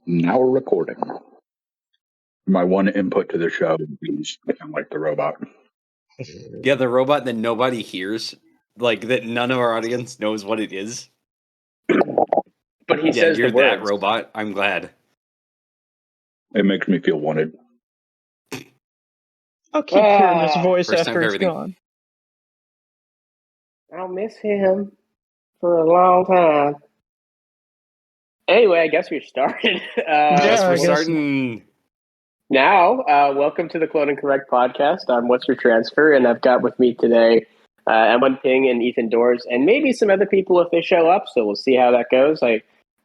Now we're recording. My one input to the show is I'm like the robot. Yeah, the robot that nobody hears, like that none of our audience knows what it is. But he says you're the words. that robot. I'm glad. It makes me feel wanted. I'll keep hearing his voice First time after for he's everything. gone. I'll miss him for a long time. Anyway, I guess we started. We're starting now. Welcome to the Clone and Correct podcast. I'm What's Your Transfer, and I've got with me today Emma Ping and Ethan Doors, and maybe some other people if they show up. So we'll see how that goes.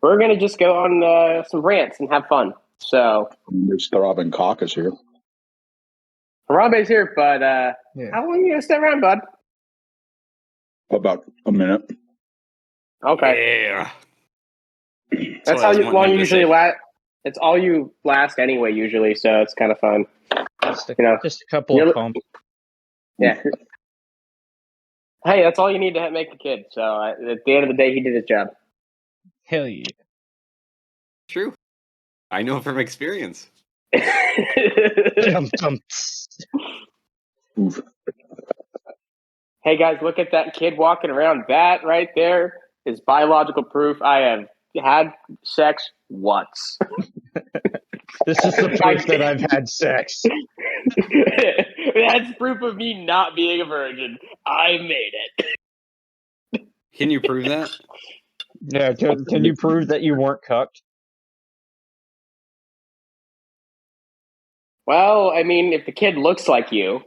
We're gonna just go on some rants and have fun. So There's Throbbing Cock is here. Harambe's here, but how long are you gonna stay around, bud? About a minute. Okay. Yeah. That's how long you usually last. It's all you last anyway, usually, so it's kind of fun. Just a couple of pumps. Yeah. Hey, that's all you need to make the kid. So at the end of the day, he did his job. Hell yeah. True. I know from experience. Oof. Hey guys, look at that kid walking around. That right there is biological proof I have had sex once. This is the proof that I've had sex. That's proof of me not being a virgin. I made it. Can you prove that? Yeah, can you prove that you weren't cucked? Well, I mean, if the kid looks like you,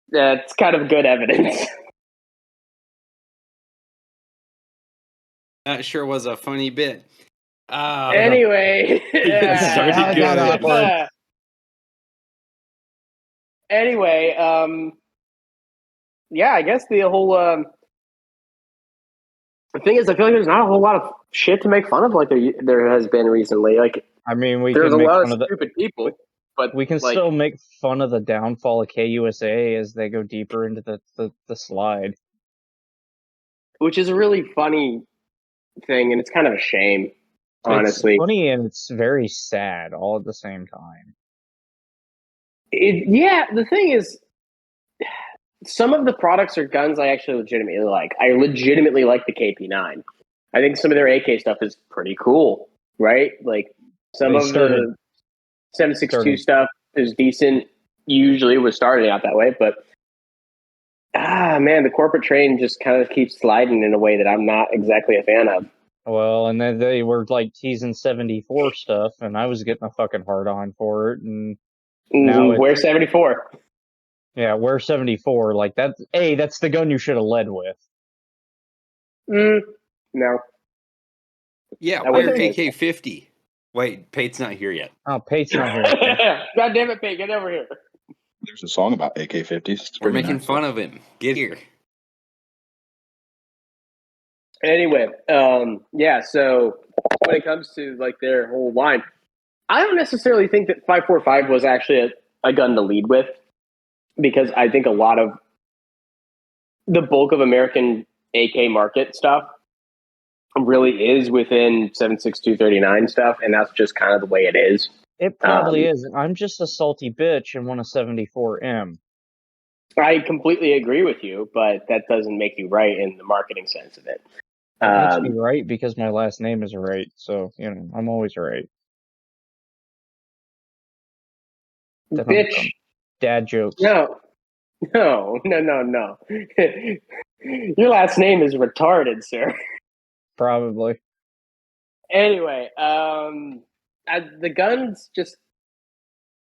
that's kind of good evidence. That sure was a funny bit. Anyway, started good. Anyway, yeah, I guess the whole the thing is, I feel like there's not a whole lot of shit to make fun of like there has been recently. Like, I mean, there's a lot of stupid people, but we can still make fun of the downfall of KUSA as they go deeper into the slide, which is a really funny thing, and it's kind of a shame, honestly. It's funny and it's very sad all at the same time. Yeah, the thing is, some of the products or guns I actually legitimately like. I legitimately like the KP9. I think some of their AK stuff is pretty cool, right? Like some of the 7.62 stuff is decent. Usually was starting out that way, but man, the corporate train just kind of keeps sliding in a way that I'm not exactly a fan of. Well, and then they were like teasing 74 stuff, and I was getting a fucking hard on for it. And now where's 74? Yeah, where's 74? Like that's the gun you should have led with. No. Yeah, where's AK-50? Wait, Pate's not here yet. Oh, Pate's not here. God damn it, Pate, get over here. There's a song about AK-50s. We're making fun of him. Get here. Anyway, yeah, so when it comes to like their whole line, I don't necessarily think that 545 was actually a gun to lead with, because I think a lot of the bulk of American AK market stuff really is within 7.6239 stuff, and that's just kind of the way it is. It probably is. I'm just a salty bitch and want a 74M. I completely agree with you, but that doesn't make you right in the marketing sense of it. It makes me right because my last name is right, so I'm always right. Bitch. Dad jokes. No. Your last name is retarded, sir. Probably. Anyway, the guns just,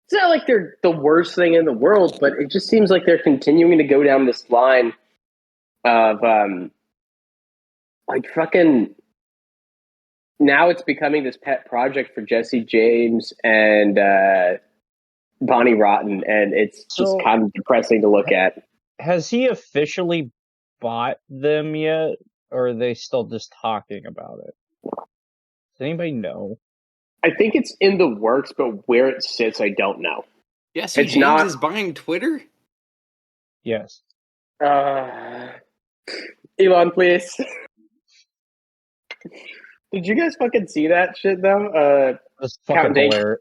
it's not like they're the worst thing in the world, but it just seems like they're continuing to go down this line of like fucking, now it's becoming this pet project for Jesse James and Bonnie Rotten, and it's just kind of depressing to look at. Has he officially bought them yet, or are they still just talking about it? Does anybody know? I think it's in the works, but where it sits, I don't know. Jesse James is buying Twitter? Yes. Elon, please. Did you guys fucking see that shit though? That's fucking hilarious.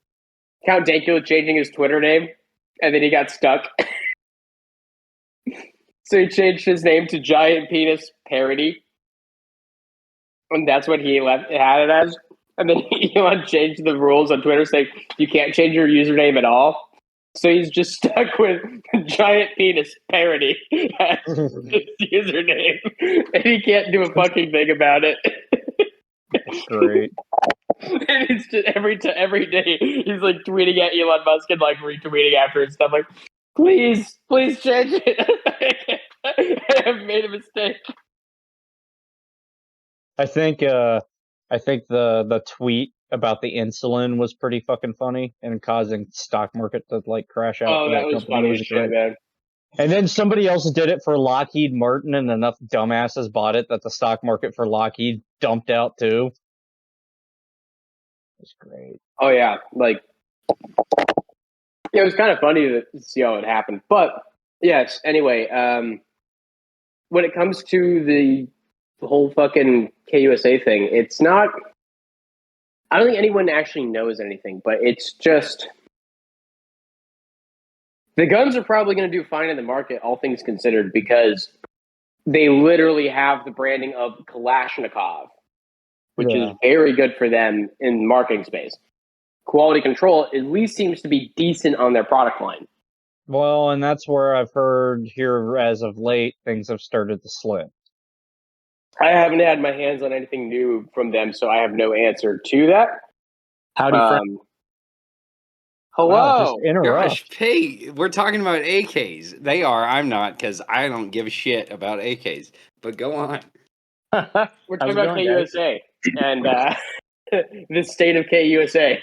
Count Dankula changing his Twitter name, and then he got stuck. So he changed his name to Giant Penis Parody, and that's what he had it as. And then Elon changed the rules on Twitter saying you can't change your username at all. So he's just stuck with Giant Penis Parody as his username, and he can't do a fucking thing about it. That's great. And it's just every day he's like tweeting at Elon Musk and like retweeting after and stuff like, please change it. I have made a mistake. I think the tweet about the insulin was pretty fucking funny and causing stock market to like crash out. Oh, for that was company. funny as shit, man. And then somebody else did it for Lockheed Martin, and enough dumbasses bought it that the stock market for Lockheed dumped out too. It's great. Oh yeah, like it was kind of funny to see how it happened. But yes, anyway, when it comes to the whole fucking KUSA thing, it's not. I don't think anyone actually knows anything, but it's just the guns are probably going to do fine in the market, all things considered, because they literally have the branding of Kalashnikov, which is very good for them in the marketing space. Quality control at least seems to be decent on their product line. Well, and that's where I've heard here as of late things have started to slip. I haven't had my hands on anything new from them, so I have no answer to that. Howdy, friend. Hello. Wow, just interrupt. Josh Pate, we're talking about AKs. They are. I'm not, because I don't give a shit about AKs. But go on. We're talking about KUSA and the state of KUSA.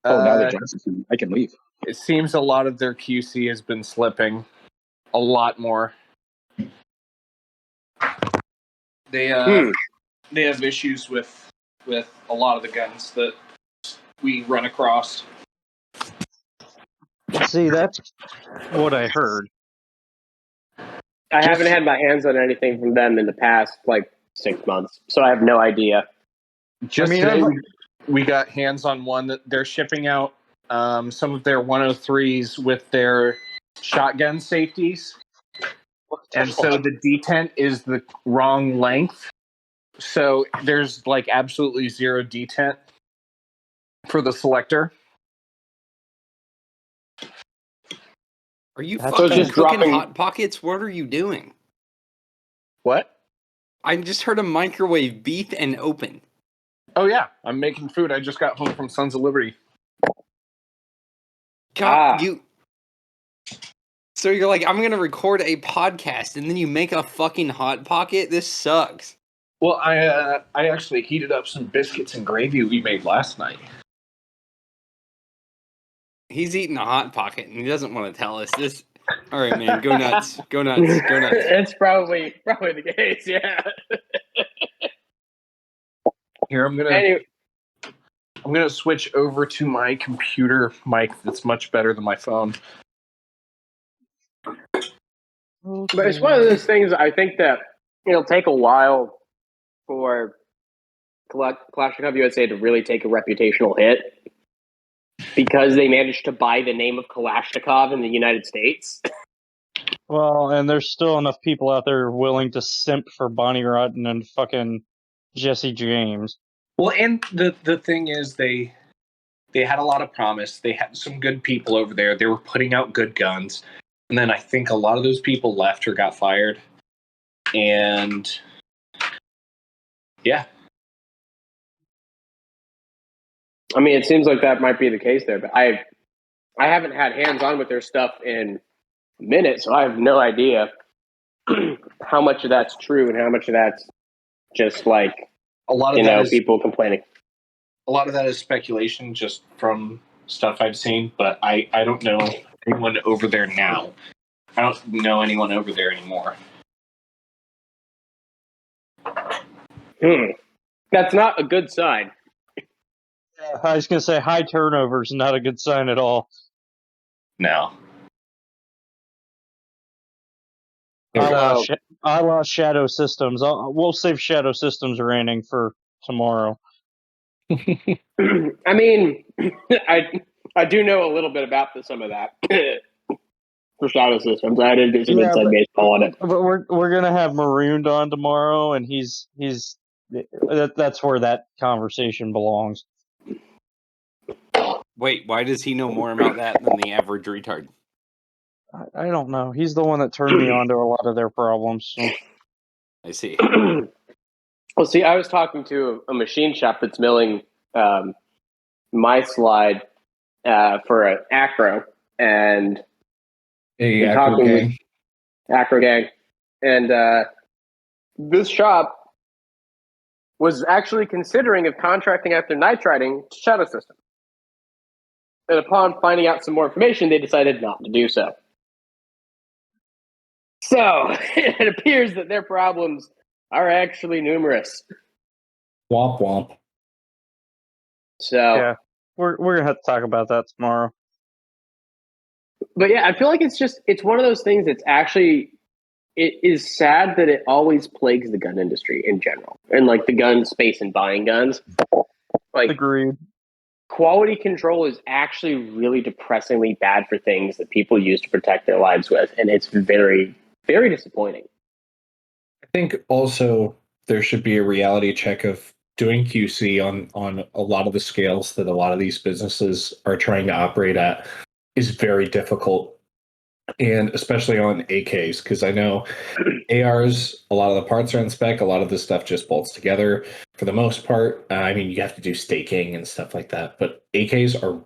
Oh, now that John's in, I can leave. It seems a lot of their QC has been slipping. A lot more. They have issues with a lot of the guns that we run across. See, that's what I heard. I haven't had my hands on anything from them in the past, 6 months, so I have no idea. Today, we got hands on one that they're shipping out some of their 103s with their shotgun safeties. And so the detent is the wrong length. So there's absolutely zero detent for the selector. Are you So fucking just cooking dropping- Hot Pockets? What are you doing? What? I just heard a microwave beep and open. Oh, yeah. I'm making food. I just got home from Sons of Liberty. God, So you're like, I'm going to record a podcast, and then you make a fucking Hot Pocket? This sucks. Well, I actually heated up some biscuits and gravy we made last night. He's eating a Hot Pocket, and he doesn't want to tell us this. All right, man, go nuts. Go nuts. Go nuts. It's probably the case, yeah. Here, I'm gonna switch over to my computer mic that's much better than my phone. But it's one of those things, I think that it'll take a while for Kalashnikov USA to really take a reputational hit because they managed to buy the name of Kalashnikov in the United States. Well, and there's still enough people out there willing to simp for Bonnie Rotten and fucking Jesse James. Well, and the thing is, they had a lot of promise. They had some good people over there. They were putting out good guns. And then I think a lot of those people left or got fired. And yeah. I mean, it seems like that might be the case there, but I haven't had hands-on with their stuff in a minute, so I have no idea how much of that's true and how much of that's just a lot of that is people complaining. A lot of that is speculation just from stuff I've seen, but I don't know anyone over there now. I don't know anyone over there anymore. That's not a good sign. I was going to say high turnover is not a good sign at all. No. I lost Shadow Systems. We'll save Shadow Systems ranting for tomorrow. I mean, I do know a little bit about some of that for shadow systems. I did do some inside baseball on it. But we're gonna have Marooned on tomorrow, and that's where that conversation belongs. Wait, why does he know more about that than the average retard? I don't know. He's the one that turned me on to a lot of their problems. So. I see. Well, see, I was talking to a machine shop that's milling my slide for an acro, and Hey, we're Acro talking gang. with acro gang, and this shop was actually considering of contracting out their nitriding to Shadow System. And upon finding out some more information, they decided not to do so. So it appears that their problems are actually numerous. Womp womp. So Yeah, we're gonna have to talk about that tomorrow. But yeah, I feel like it's one of those things that's actually, it is sad that it always plagues the gun industry in general, and like the gun space and buying guns. Like, Agreed. quality control is actually really depressingly bad for things that people use to protect their lives with, and it's very, very disappointing. I think also there should be a reality check of doing QC on a lot of the scales that a lot of these businesses are trying to operate at is very difficult, and especially on AKs, because I know ARs, a lot of the parts are on spec, a lot of the stuff just bolts together for the most part. I mean, you have to do staking and stuff like that, but AKs are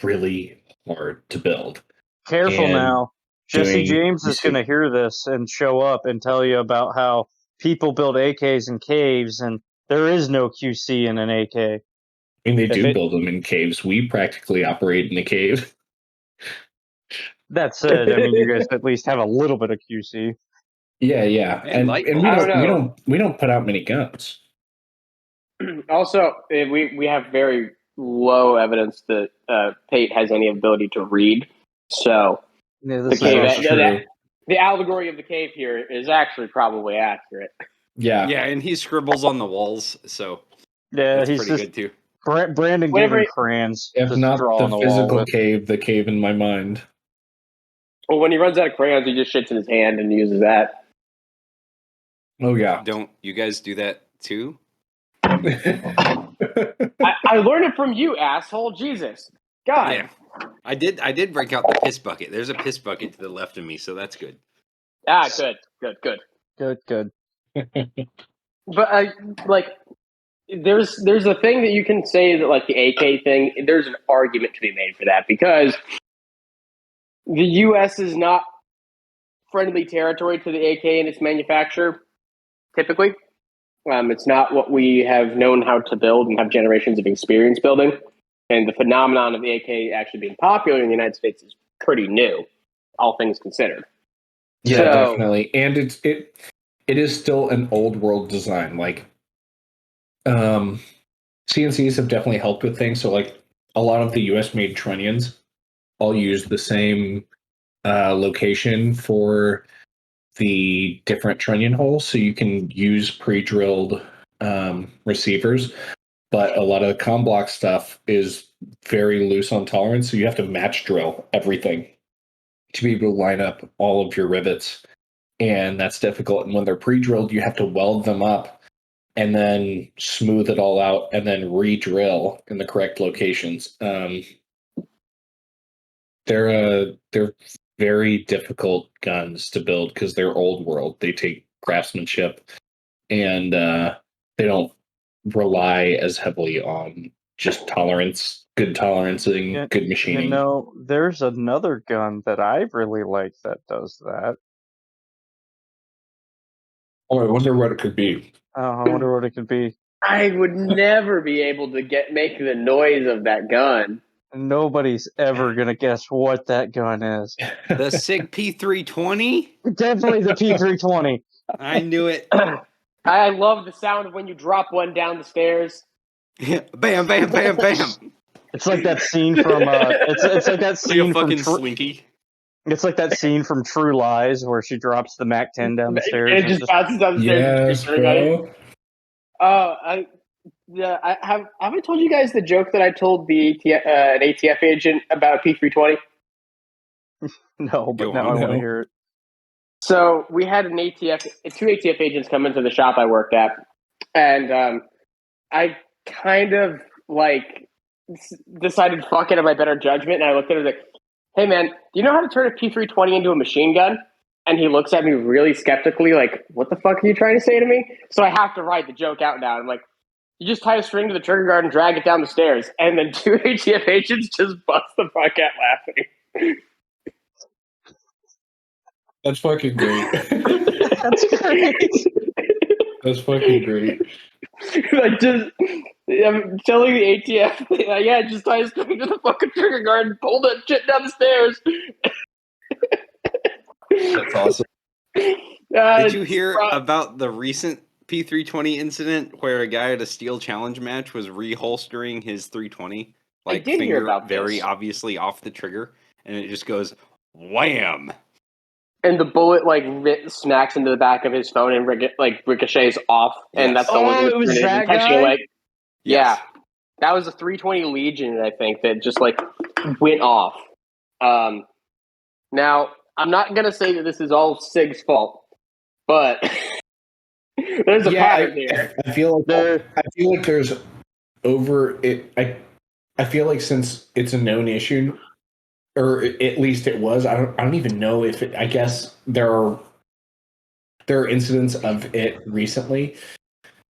really hard to build. Careful And now. Jesse doing James is QC. going to hear this and show up and tell you about how people build AKs in caves, and there is no QC in an AK. I mean, they do build them in caves. We practically operate in a cave. That said, I mean, you guys at least have a little bit of QC. Yeah, and light we bulbs. don't put out many guns. Also, we have very low evidence that Pate has any ability to read. So Yeah, the this cave, is also true. the allegory of the cave here is actually probably accurate. Yeah, Yeah, and he scribbles on the walls, so yeah, that's he's pretty just good too. Brandon gave him crayons if to not draw on the the wall physical with. cave, the cave in my mind. Well, when he runs out of crayons, he just shits in his hand and uses that. Oh yeah. Don't you guys do that too? I learned it from you, asshole. Jesus. God. Yeah. I did break out the piss bucket. There's a piss bucket to the left of me, so that's good. Ah, good. Good. But like, there's a thing that you can say that, like, the AK thing, there's an argument to be made for that, because the U.S. is not friendly territory to the AK and its manufacturer, typically. It's not what we have known how to build and have generations of experience building. And the phenomenon of the AK actually being popular in the United States is pretty new, all things considered. Yeah, So, definitely. And it is still an old world design. Like, CNCs have definitely helped with things. So, like, a lot of the US made trunnions all use the same location for the different trunnion holes. So you can use pre-drilled receivers. But a lot of the com block stuff is very loose on tolerance. So you have to match drill everything to be able to line up all of your rivets. And that's difficult. And when they're pre-drilled, you have to weld them up and then smooth it all out and then re-drill in the correct locations. They're very difficult guns to build because they're old world. They take craftsmanship, and they don't rely as heavily on just tolerance, good tolerancing, good machining. You know, there's another gun that I really like that does that. Oh, I wonder what it could be. Oh, I wonder what it could be. I would never be able to make the noise of that gun. Nobody's ever gonna guess what that gun is. The SIG P320? Definitely the P320. I knew it. I love the sound of when you drop one down the stairs. Bam, bam, bam, bam. It's like that scene from it's like that Like a scene from fucking slinky. It's like that scene from True Lies where she drops the Mac 10 down the stairs. It just bounces down the stairs. Yes, bro. have I told you guys the joke that I told the an ATF agent about a P320? No, but Go now on. I want to No. hear it. So we had two ATF agents come into the shop I worked at, and I kind of like decided fuck it on my better judgment, and I looked at him like, "Hey man, do you know how to turn a P320 into a machine gun?" And he looks at me really skeptically, like, "What the fuck are you trying to say to me?" So I have to write the joke out now. I'm like, "You just tie a string to the trigger guard and drag it down the stairs," and then two ATF agents just bust the fuck out laughing. That's fucking great. That's great. That's fucking great. Like, just I'm telling the ATF, yeah, just tie a string to the fucking trigger guard and pull that shit down the stairs. That's awesome. Did you hear about the recent P320 incident where a guy at a steel challenge match was reholstering his 320? Like, did hear finger about very this. obviously off the trigger, and it just goes wham. And the bullet smacks into the back of his phone and ricochets off, and Yes. that's the one Oh, it was that intentionally. guy? Like, Yes. yeah, that was a 320 Legion, I think, that just like went off. Now I'm not gonna say that this is all Sig's fault, but there's a pattern here. I feel like there's over it. I feel like since it's a known issue, or at least it was. I don't even know if it. I guess there are incidents of it recently,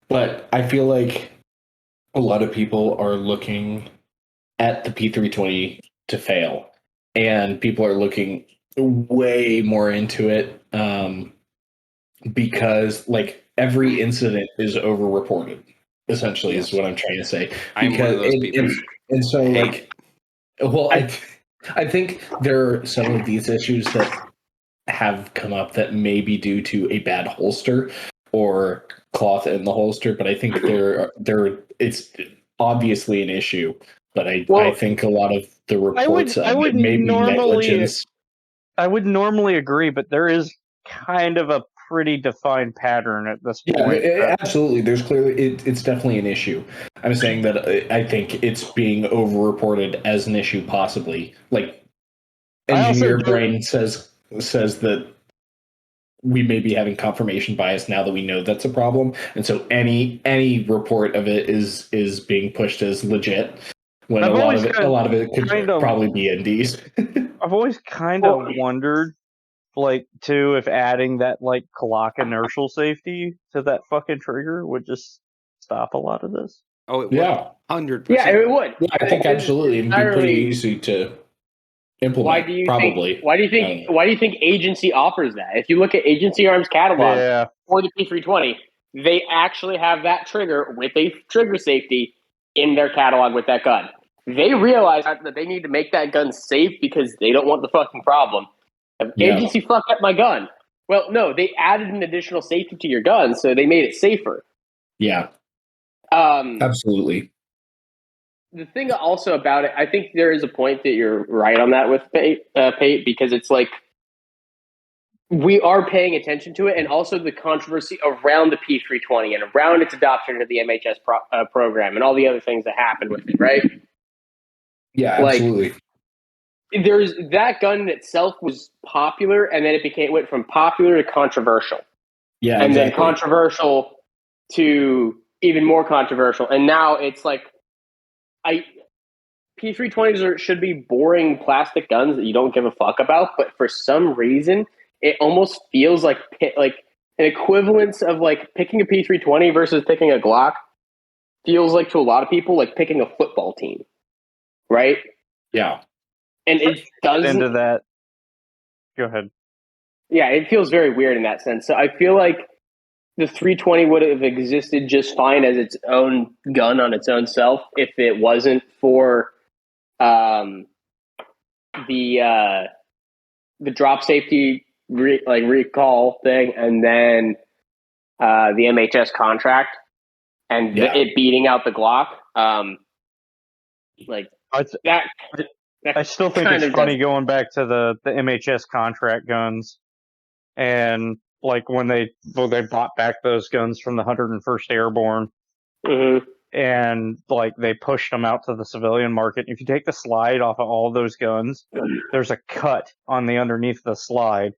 but I feel like a lot of people are looking at the P320 to fail, and people are looking way more into it because like every incident is overreported. Essentially, Yes. is what I'm trying to say. I'm one of those people. And so, Hate like, well, I think there are some of these issues that have come up that may be due to a bad holster or cloth in the holster, but I think it's obviously an issue. But I think a lot of the reports I would may be negligence. I would normally agree, but there is kind of a pretty defined pattern at this point. Absolutely. There's clearly it's definitely an issue. I'm saying that I think it's being overreported as an issue, possibly. Like engineer brain says that we may be having confirmation bias now that we know that's a problem, and so any report of it is being pushed as legit. When a lot of it could probably be NDs. I've always kind of wondered, like, too, if adding that like clock inertial safety to that fucking trigger would just stop a lot of this. Oh, it would. Yeah. 100%. Yeah, it would. Yeah, I think absolutely it'd be pretty easy to implement. Why do you probably? Why do you think agency offers that? If you look at Agency Arms catalog for the P320, they actually have that trigger with a trigger safety in their catalog with that gun. They realize that they need to make that gun safe because they don't want the fucking problem. If agency fucked up my gun. Well, no, they added an additional safety to your gun, so they made it safer. Yeah. Absolutely. The thing also about it, I think there is a point that you're right on that with Pate, because it's like we are paying attention to it, and also the controversy around the P320 and around its adoption of the MHS program and all the other things that happened with it, right? Yeah, absolutely. There's that gun in itself was popular, and then went from popular to controversial. Yeah, and then controversial to even more controversial, and now it's like P320s should be boring plastic guns that you don't give a fuck about, but for some reason, it almost feels like an equivalence of like picking a P320 versus picking a Glock. Feels like to a lot of people like picking a football team, right? Yeah, and it doesn't into that. Go ahead. Yeah, it feels very weird in that sense. So I feel like the 320 would have existed just fine as its own gun on its own self if it wasn't for the drop safety recall thing, and then the MHS contract, and it beating out the Glock. I still think it's funny going back to the MHS contract guns, and like when they bought back those guns from the 101st Airborne. Mm-hmm. and like they pushed them out to the civilian market. If you take the slide off of all those guns, there's a cut on the underneath the slide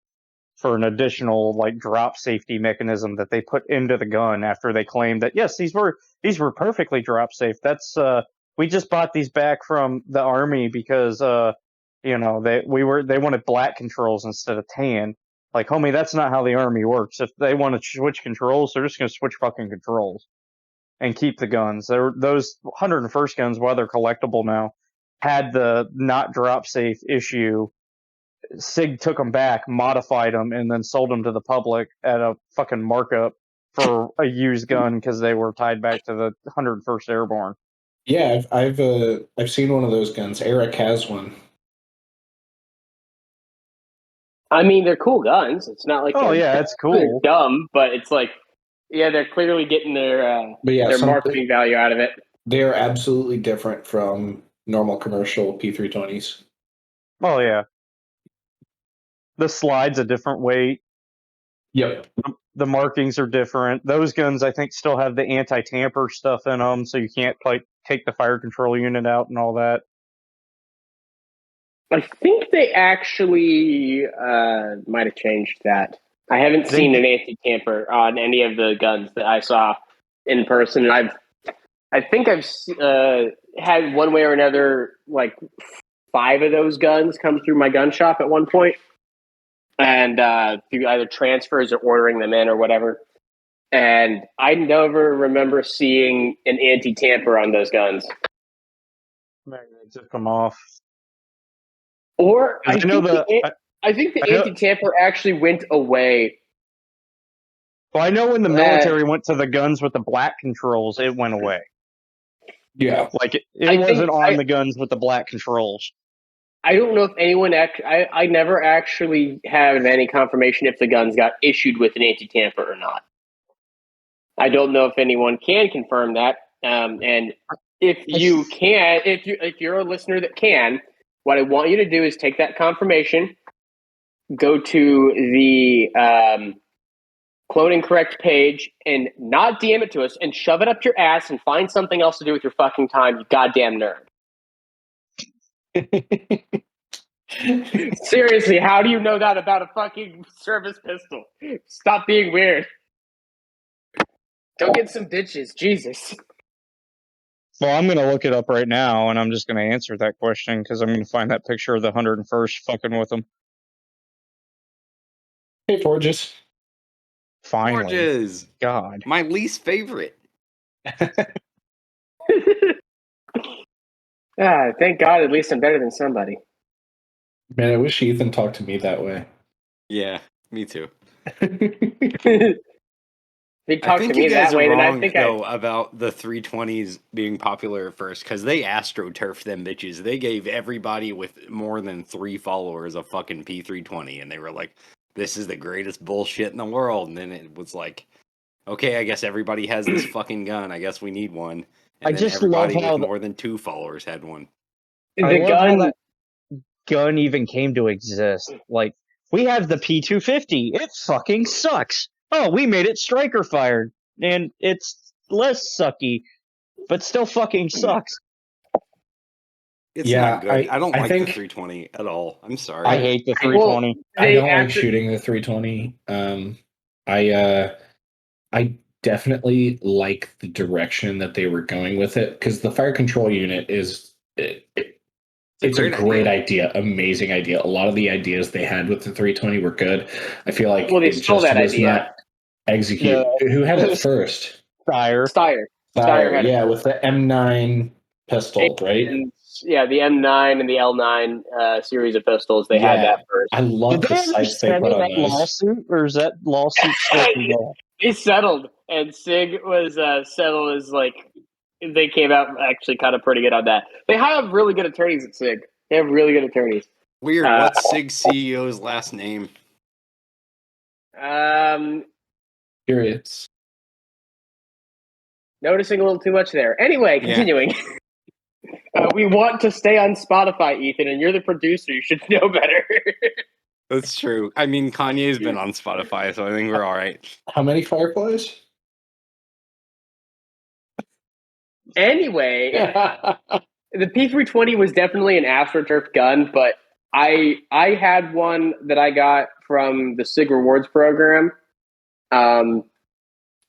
for an additional like drop safety mechanism that they put into the gun after they claimed that yes, these were perfectly drop safe. That's we just bought these back from the Army because they wanted black controls instead of tan. Like, homie, that's not how the Army works. If they want to switch controls, they're just going to switch fucking controls and keep the guns. Those 101st guns, while they're collectible now, had the not drop safe issue. SIG took them back, modified them, and then sold them to the public at a fucking markup for a used gun because they were tied back to the 101st Airborne. Yeah, I've seen one of those guns. Eric has one. I mean, they're cool guns. It's not like it's cool. They're dumb, but it's like, yeah, they're clearly getting their marketing value out of it. They are absolutely different from normal commercial P320s. Oh yeah, the slide's a different weight. Yep. The markings are different. Those guns, I think, still have the anti-tamper stuff in them, so you can't like take the fire control unit out and all that. I think they actually might have changed that. I haven't seen an anti-tamper on any of the guns that I saw in person. And I think I've had one way or another like 5 of those guns come through my gun shop at one point, and through either transfers or ordering them in or whatever. And I never remember seeing an anti-tamper on those guns. Maybe they took them off. Or I think the anti-tamper actually went away. Well, I know when the military went to the guns with the black controls, it went away. Yeah. Like it wasn't on the guns with the black controls. I don't know if anyone I never actually have any confirmation if the guns got issued with an anti-tamper or not. I don't know if anyone can confirm that. And if you can, if you're a listener that can, what I want you to do is take that confirmation, go to the Clone Incorrect page, and not DM it to us, and shove it up your ass and find something else to do with your fucking time, you goddamn nerd. Seriously, how do you know that about a fucking service pistol? Stop being weird. Go get some bitches, Jesus. Well, I'm going to look it up right now, and I'm just going to answer that question because I'm going to find that picture of the 101st fucking with them. Hey, Forges. Finally. Forges. God. My least favorite. Thank God, at least I'm better than somebody. Man, I wish Ethan talked to me that way. Yeah, me too. I think you guys are wrong, though, about the 320s being popular at first, because they astroturfed them bitches. They gave everybody with more than 3 followers a fucking P320, and they were like, this is the greatest bullshit in the world. And then it was like, okay, I guess everybody has this fucking gun. I guess we need one. And then everybody with more than 2 followers had one. I love how that gun even came to exist. Like, we have the P250. It fucking sucks. Oh, we made it striker fired, and it's less sucky, but still fucking sucks. It's not good. I don't like the 320 at all. I'm sorry. I hate the 320. I don't like shooting the 320. I definitely like the direction that they were going with it, because the fire control unit is it's a great idea. Amazing idea. A lot of the ideas they had with the 320 were good. I feel like they stole that idea. Not execute. Who had it first? Steyr. Yeah, with the M9 pistol, right? Yeah, the M9 and the L9 series of pistols. They had that first. I love the sights they put on those. Lawsuit, or is that lawsuit still involved? They settled, and SIG was settled as like they came out actually kind of pretty good on that. They have really good attorneys at SIG. They have really good attorneys. Weird. What's SIG CEO's last name? Periods. Noticing a little too much there. Anyway, continuing. We want to stay on Spotify, Ethan, and you're the producer. You should know better. That's true. I mean, Kanye's been on Spotify, so I think we're all right. How many Fireflies? Anyway, the P320 was definitely an AstroTurf gun, but I had one that I got from the SIG Rewards program, and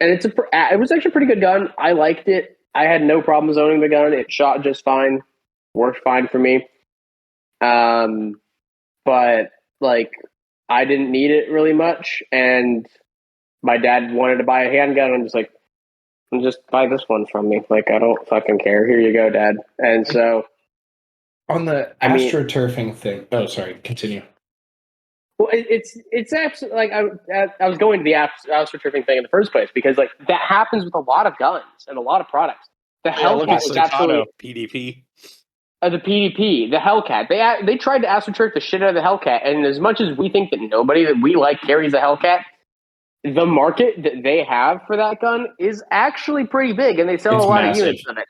it was actually a pretty good gun. I liked it. I had no problems owning the gun. It shot just fine, worked fine for me. But like I didn't need it really much, and my dad wanted to buy a handgun. I'm just like, just buy this one from me. Like I don't fucking care. Here you go, Dad. And so on the astroturfing thing. Oh, sorry. Continue. Well, it's absolutely like I was going to the astroturfing thing in the first place because like that happens with a lot of guns and a lot of products. The Hellcat was absolutely PDP. The PDP, the Hellcat. They tried to astroturf the shit out of the Hellcat, and as much as we think that nobody that we like carries a Hellcat, the market that they have for that gun is actually pretty big, and they sell It's a lot massive. of units of it.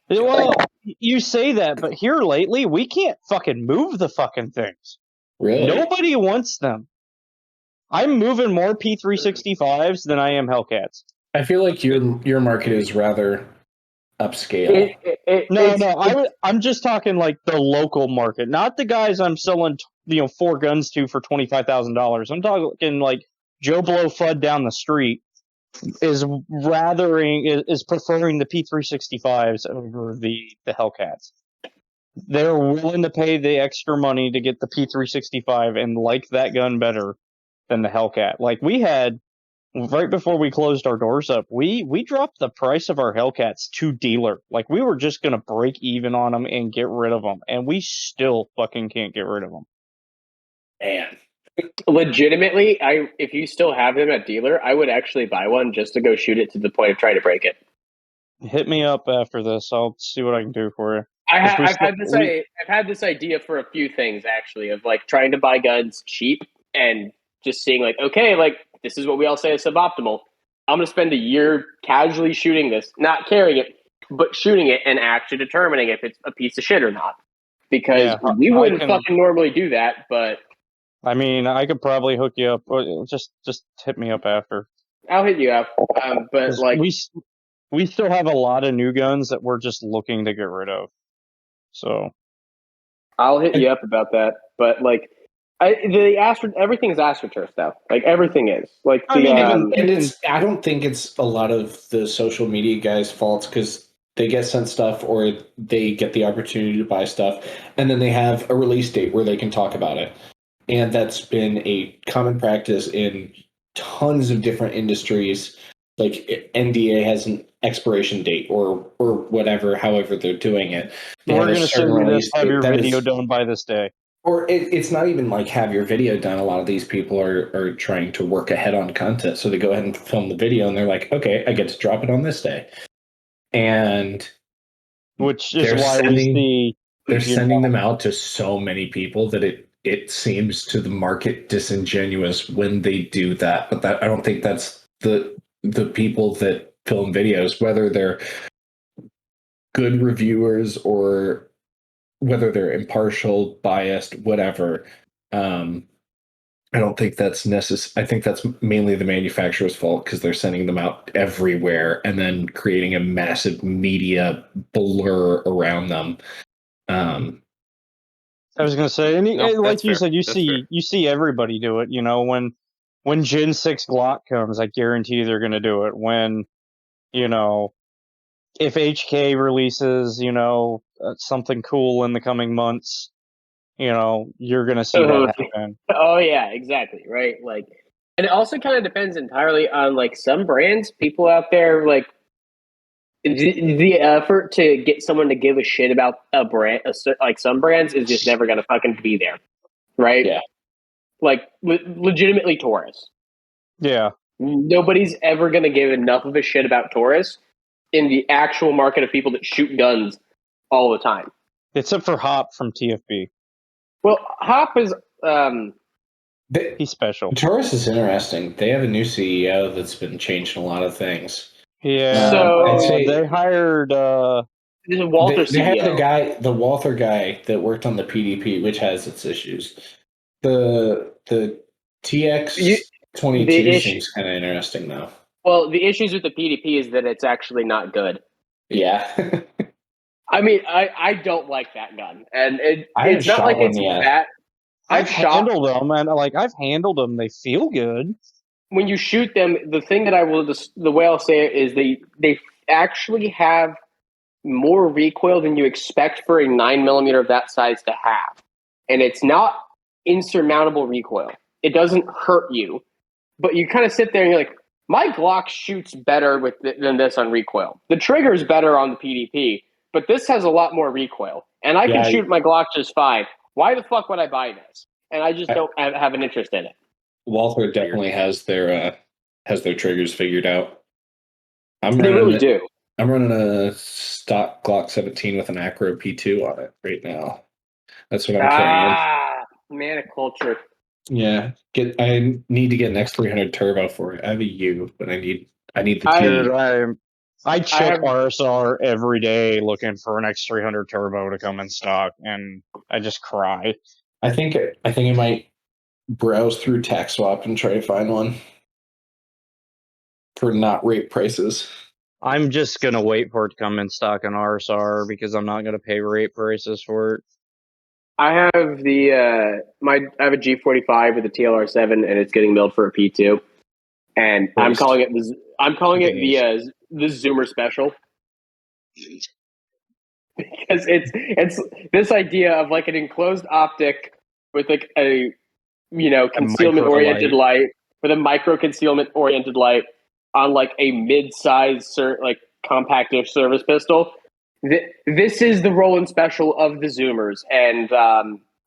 Well, you say that, but here lately, we can't fucking move the fucking things. Really? Nobody wants them. I'm moving more P365s than I am Hellcats. I feel like your market is rather upscale. I'm just talking like the local market, not the guys I'm selling 4 guns to for $25,000. I'm talking like Joe Blow Fudd down the street is preferring the P365s over the Hellcats. They're willing to pay the extra money to get the P365 and like that gun better than the Hellcat. Like we had right before we closed our doors up, we dropped the price of our Hellcats to dealer. Like we were just gonna break even on them and get rid of them, and we still fucking can't get rid of them. Man, legitimately, if you still have them at dealer, I would actually buy one just to go shoot it to the point of trying to break it. Hit me up after this. I'll see what I can do for you. I've had this idea for a few things actually of like trying to buy guns cheap and just seeing like, okay, like this is what we all say is suboptimal. I'm going to spend a year casually shooting this, not carrying it, but shooting it and actually determining if it's a piece of shit or not. Because we wouldn't fucking normally do that, but I mean, I could probably hook you up. Just hit me up after. I'll hit you up. But like we still have a lot of new guns that we're just looking to get rid of. So I'll hit you up about that. But like everything's AstroTurf though. Like everything is. Like I don't think it's a lot of the social media guys' faults because they get sent stuff or they get the opportunity to buy stuff, and then they have a release date where they can talk about it. And that's been a common practice in tons of different industries. Like NDA has an expiration date or whatever, however they're doing it. We're going to send you this, have your video done by this day. Or it's not even like have your video done. A lot of these people are trying to work ahead on content. So they go ahead and film the video and they're like, okay, I get to drop it on this day. And which is why we see they're sending them out to so many people that it seems to the market disingenuous when they do that. But I don't think that's the people that film videos, whether they're good reviewers or whether they're impartial, biased, whatever. I don't think that's necessary. I think that's mainly the manufacturer's fault because they're sending them out everywhere and then creating a massive media blur around them. I was going to say, like you said, you see everybody do it. When Gen 6 Glock comes, I guarantee they're going to do it. When, if HK releases, something cool in the coming months, you're going to see that happen. Oh yeah, exactly. Right. Like, and it also kind of depends entirely on like some brands, people out there, like the effort to get someone to give a shit about a brand, like some brands is just never going to fucking be there. Right. Yeah. Like legitimately Taurus. Yeah. Nobody's ever going to give enough of a shit about Taurus in the actual market of people that shoot guns all the time. Except for Hop from TFB. Well, Hop is he's special. Taurus is interesting. They have a new CEO that's been changing a lot of things. Yeah. So they hired Walter they had the Walther guy that worked on the PDP, which has its issues. The TX 22 seems kind of interesting though. Well, the issues with the PDP is that it's actually not good. Yeah. I mean, I don't like that gun, and I haven't it's not shot like one it's yet. bad. I've shot handled them, and I've handled them. They feel good. when you shoot them. The thing that the way I'll say it is they actually have more recoil than you expect for a 9mm of that size to have, and it's not insurmountable recoil. It doesn't hurt you, but you kind of sit there and you're like, my Glock shoots better than this on recoil. The trigger is better on the PDP, but this has a lot more recoil, and I can shoot my Glock just fine. Why the fuck would I buy this? And I just don't have an interest in it. Walther definitely has their triggers figured out. They really do. I'm running a stock Glock 17 with an Acro P2 on it right now. That's what I'm carrying. Man of culture. Yeah, I need to get an X300 turbo for it. I have a U, but I need the T. Dude, I check RSR every day looking for an X300 turbo to come in stock, and I just cry. I think I might browse through TaxSwap and try to find one for not rate prices. I'm just gonna wait for it to come in stock in RSR because I'm not gonna pay rate prices for it. I have I have a G45 with a TLR7, and it's getting milled for a P2, and I'm calling it the Zoomer Special because it's this idea of like an enclosed optic with like a concealment oriented light with a micro concealment oriented light on like a mid-size like compactish service pistol. This is the Roland Special of the Zoomers, and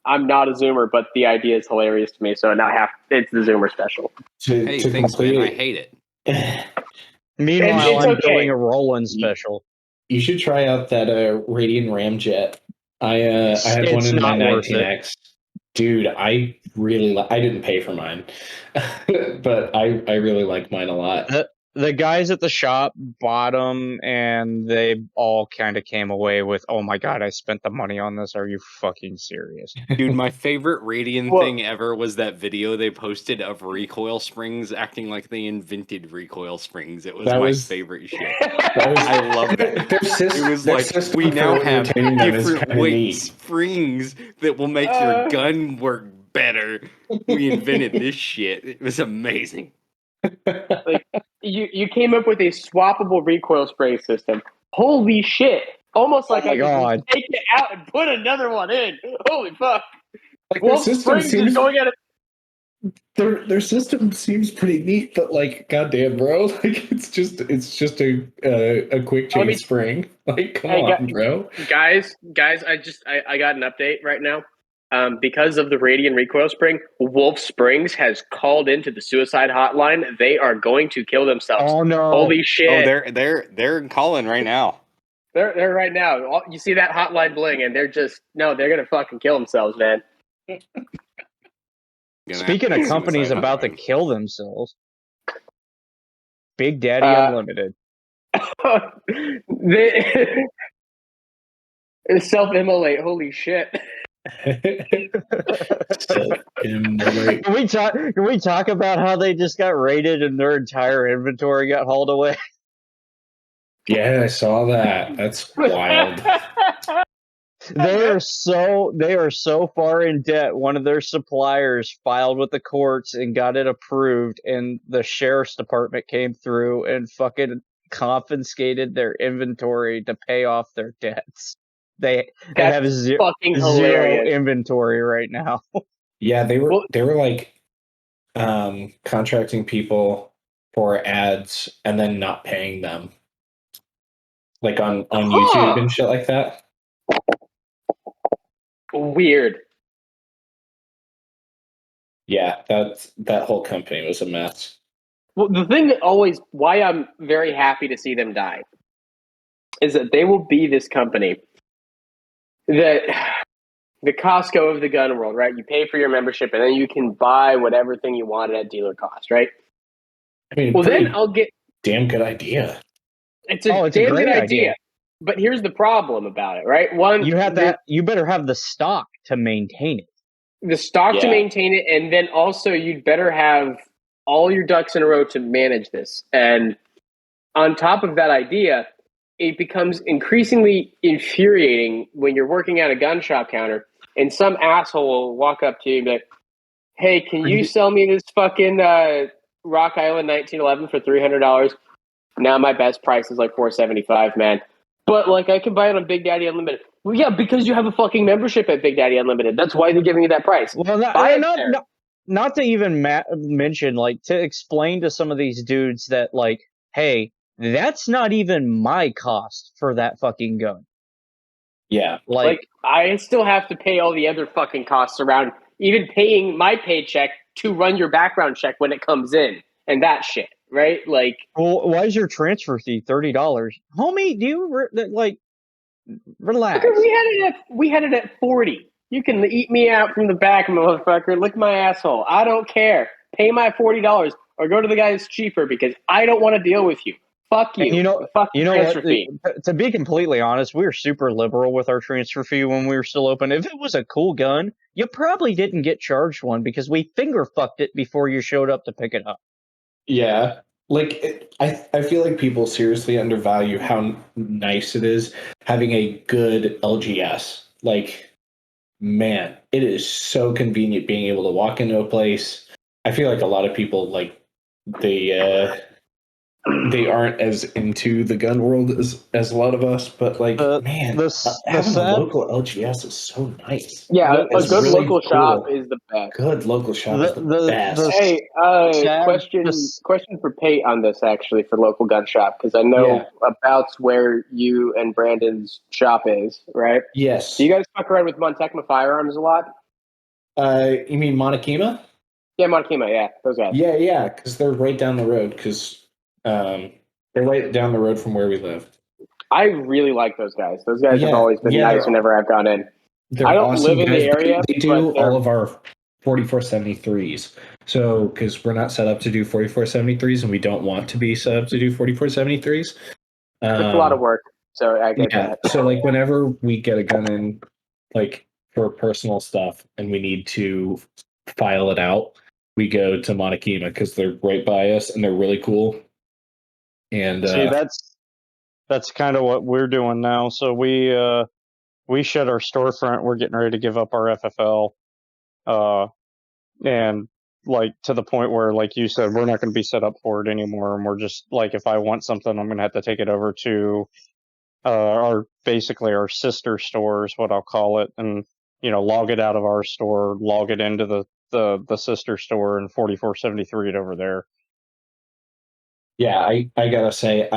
I'm not a Zoomer, but the idea is hilarious to me. So now it's the Zoomer Special. Hey, thanks, man. I hate it. Meanwhile, I'm building a Roland Special. You should try out that Radian Ramjet. I had one in my 19X. Dude, I really I didn't pay for mine, but I really like mine a lot. The guys at the shop bought them, and they all kind of came away with, "Oh my god, I spent the money on this. Are you fucking serious?" Dude, my favorite Radian thing ever was that video they posted of recoil springs acting like they invented recoil springs. It was my favorite shit. I love that. It was like, we now have different weight springs that will make your gun work better. We invented this shit. It was amazing. Like you came up with a swappable recoil spray system. Holy shit! Almost like I could take it out and put another one in. Holy fuck! Like their system seems going at it. Their system seems pretty neat, but like, goddamn, bro, like it's just a quick chain spring. Like, come on, bro. Guys, I got an update right now. Because of the Radian recoil spring, Wolf Springs has called into the suicide hotline. They are going to kill themselves. Oh no! Holy shit! Oh, they're calling right now. They're right now. You see that hotline bling, and they're gonna fucking kill themselves, man. Speaking of companies about to kill themselves, Big Daddy Unlimited. They self-immolate. Holy shit! Can we talk about how they just got raided and their entire inventory got hauled away? Yeah, I saw that. That's wild. They are so far in debt. One of their suppliers filed with the courts and got it approved, and the sheriff's department came through and fucking confiscated their inventory to pay off their debts. They have zero inventory right now. Yeah, they were like contracting people for ads and then not paying them, like on YouTube and shit like that. Weird. Yeah, that whole company was a mess. Well, the thing that why I'm very happy to see them die is that they will be this company that the Costco of the gun world, right? You pay for your membership and then you can buy whatever thing you want at dealer cost, right? I mean, then I'll get damn good idea. It's a damn good idea. But here's the problem about it, right? One, you better have the stock to maintain it. The stock to maintain it, and then also you'd better have all your ducks in a row to manage this. And on top of that idea, it becomes increasingly infuriating when you're working at a gun shop counter and some asshole will walk up to you and be like, hey, can you sell me this fucking Rock Island 1911 for $300? Now my best price is like $475, man. But like I can buy it on Big Daddy Unlimited. Well, yeah, because you have a fucking membership at Big Daddy Unlimited. That's why they're giving you that price. Well, not to even mention, like, to explain to some of these dudes that, like, hey, that's not even my cost for that fucking gun. Yeah. Like I still have to pay all the other fucking costs around, even paying my paycheck to run your background check when it comes in and that shit, right? Like, well, why is your transfer fee $30, homie? Do you relax? we had it at 40. You can eat me out from the back, motherfucker. Lick my asshole. I don't care. Pay my $40 or go to the guy that's cheaper because I don't want to deal with you. Fuck you. And fuck you know transfer what? fee. To be completely honest, we were super liberal with our transfer fee when we were still open. If it was a cool gun, you probably didn't get charged one because we finger fucked it before you showed up to pick it up. Yeah. Like, I feel like people seriously undervalue how nice it is having a good LGS. Like, man, it is so convenient being able to walk into a place. I feel like a lot of people, like, they aren't as into the gun world as a lot of us, but like, having a local LGS is so nice. Yeah, a good really local shop is the best. Good local shop is the best. Hey, question for Pate on this actually for local gun shop because I know about where you and Brandon's shop is, right? Yes. Do you guys fuck around with Montecma Firearms a lot? You mean Montekima? Yeah, Montecma. Yeah, those guys. Yeah, because they're right down the road. They're right down the road from where we live. I really like those guys. Those guys have always been nice whenever I've gone in. I don't live in the area. They do all of our 4473s. So, because we're not set up to do 4473s and we don't want to be set up to do 4473s. It's a lot of work. So I get that. So, like, whenever we get a gun in, like, for personal stuff and we need to file it out, we go to Montekima because they're right by us and they're really cool. And see, that's kind of what we're doing now. So we shut our storefront. We're getting ready to give up our FFL, and like to the point where, like you said, we're not going to be set up for it anymore. And we're just like, if I want something, I'm going to have to take it over to our sister store is what I'll call it, and log it out of our store, log it into the sister store, and 4473 it over there. Yeah, I gotta say,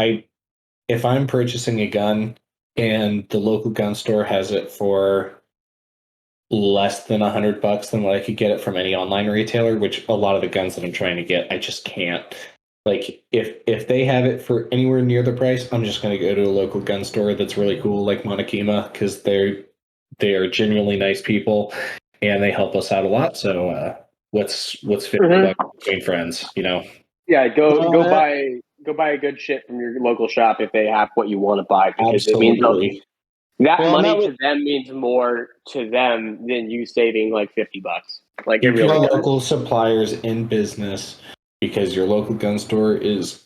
if I'm purchasing a gun and the local gun store has it for less than $100 than what I could get it from any online retailer, which a lot of the guns that I'm trying to get, I just can't. Like, if they have it for anywhere near the price, I'm just going to go to a local gun store that's really cool, like Montekima, because they are genuinely nice people and they help us out a lot. So what's $50 between friends, Yeah, go buy a good shit from your local shop if they have what you want to buy because Absolutely. it means money to them means more to them than you saving like $50. Like it really does. Local suppliers in business because your local gun store is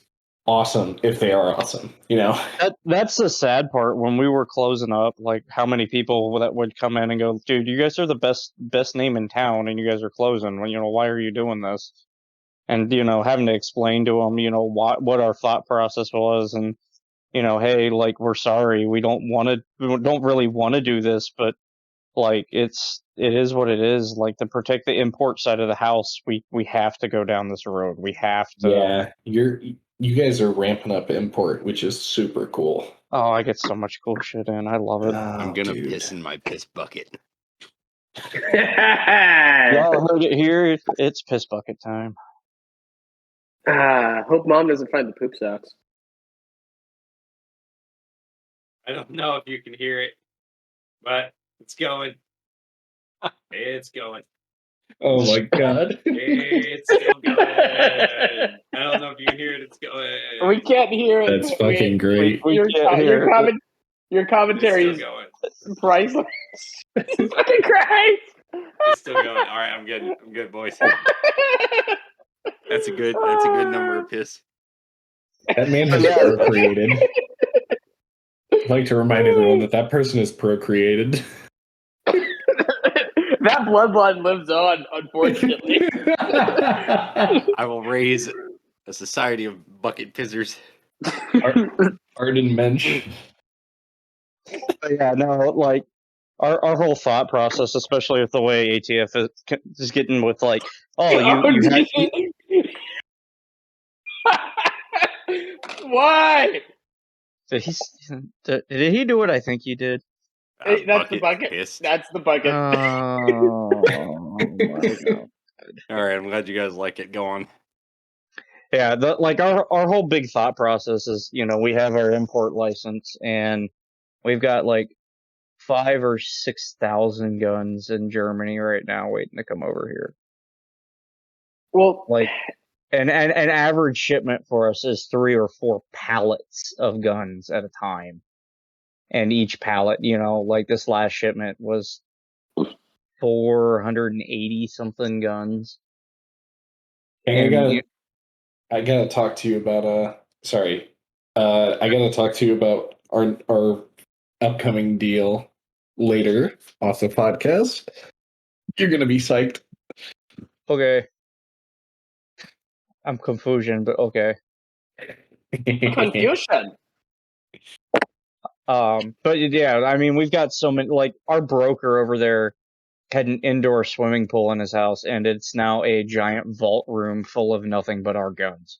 awesome if they are awesome. That's the sad part. When we were closing up, like how many people that would come in and go, dude, you guys are the best name in town and you guys are closing. Why are you doing this? And having to explain to them what our thought process was, and hey, like, we're sorry, we don't really want to do this, but like it is what it is. Like, to protect the import side of the house, we have to go down this road. We have to. Yeah, you guys are ramping up import, which is super cool. Oh, I get so much cool shit in. I love it. I'm gonna piss in my piss bucket. Y'all heard it here. It's piss bucket time. Hope mom doesn't find the poop socks. I don't know if you can hear it, but it's going. It's going. Oh my god. It's still going. I don't know if you can hear it. It's going. We can't hear it. That's fucking great. Your commentary is priceless. Jesus fucking Christ. It's still going. All right, I'm good. I'm good, boys. That's a good number of piss. That man has procreated. I'd like to remind everyone that person is procreated. That bloodline lives on, unfortunately. I will raise a society of bucket pizzers. Arden Mensch. But yeah, no, like our whole thought process, especially with the way ATF is getting with like, oh, you had. Why? Did he do what I think he did? Hey, that's the bucket. Pissed. That's the bucket. Oh my god. All right, I'm glad you guys like it. Go on. Yeah, like our whole big thought process is, we have our import license and we've got like 5,000 or 6,000 guns in Germany right now waiting to come over here. Well, Like, an average shipment for us is 3 or 4 pallets of guns at a time. And each pallet, like this last shipment was 480 something guns. And I gotta talk to you about sorry. I gotta talk to you about our upcoming deal later off the podcast. You're gonna be psyched. Okay. I'm confusion, but okay. confusion. But yeah, I mean, we've got so many, like, our broker over there had an indoor swimming pool in his house, and it's now a giant vault room full of nothing but our guns.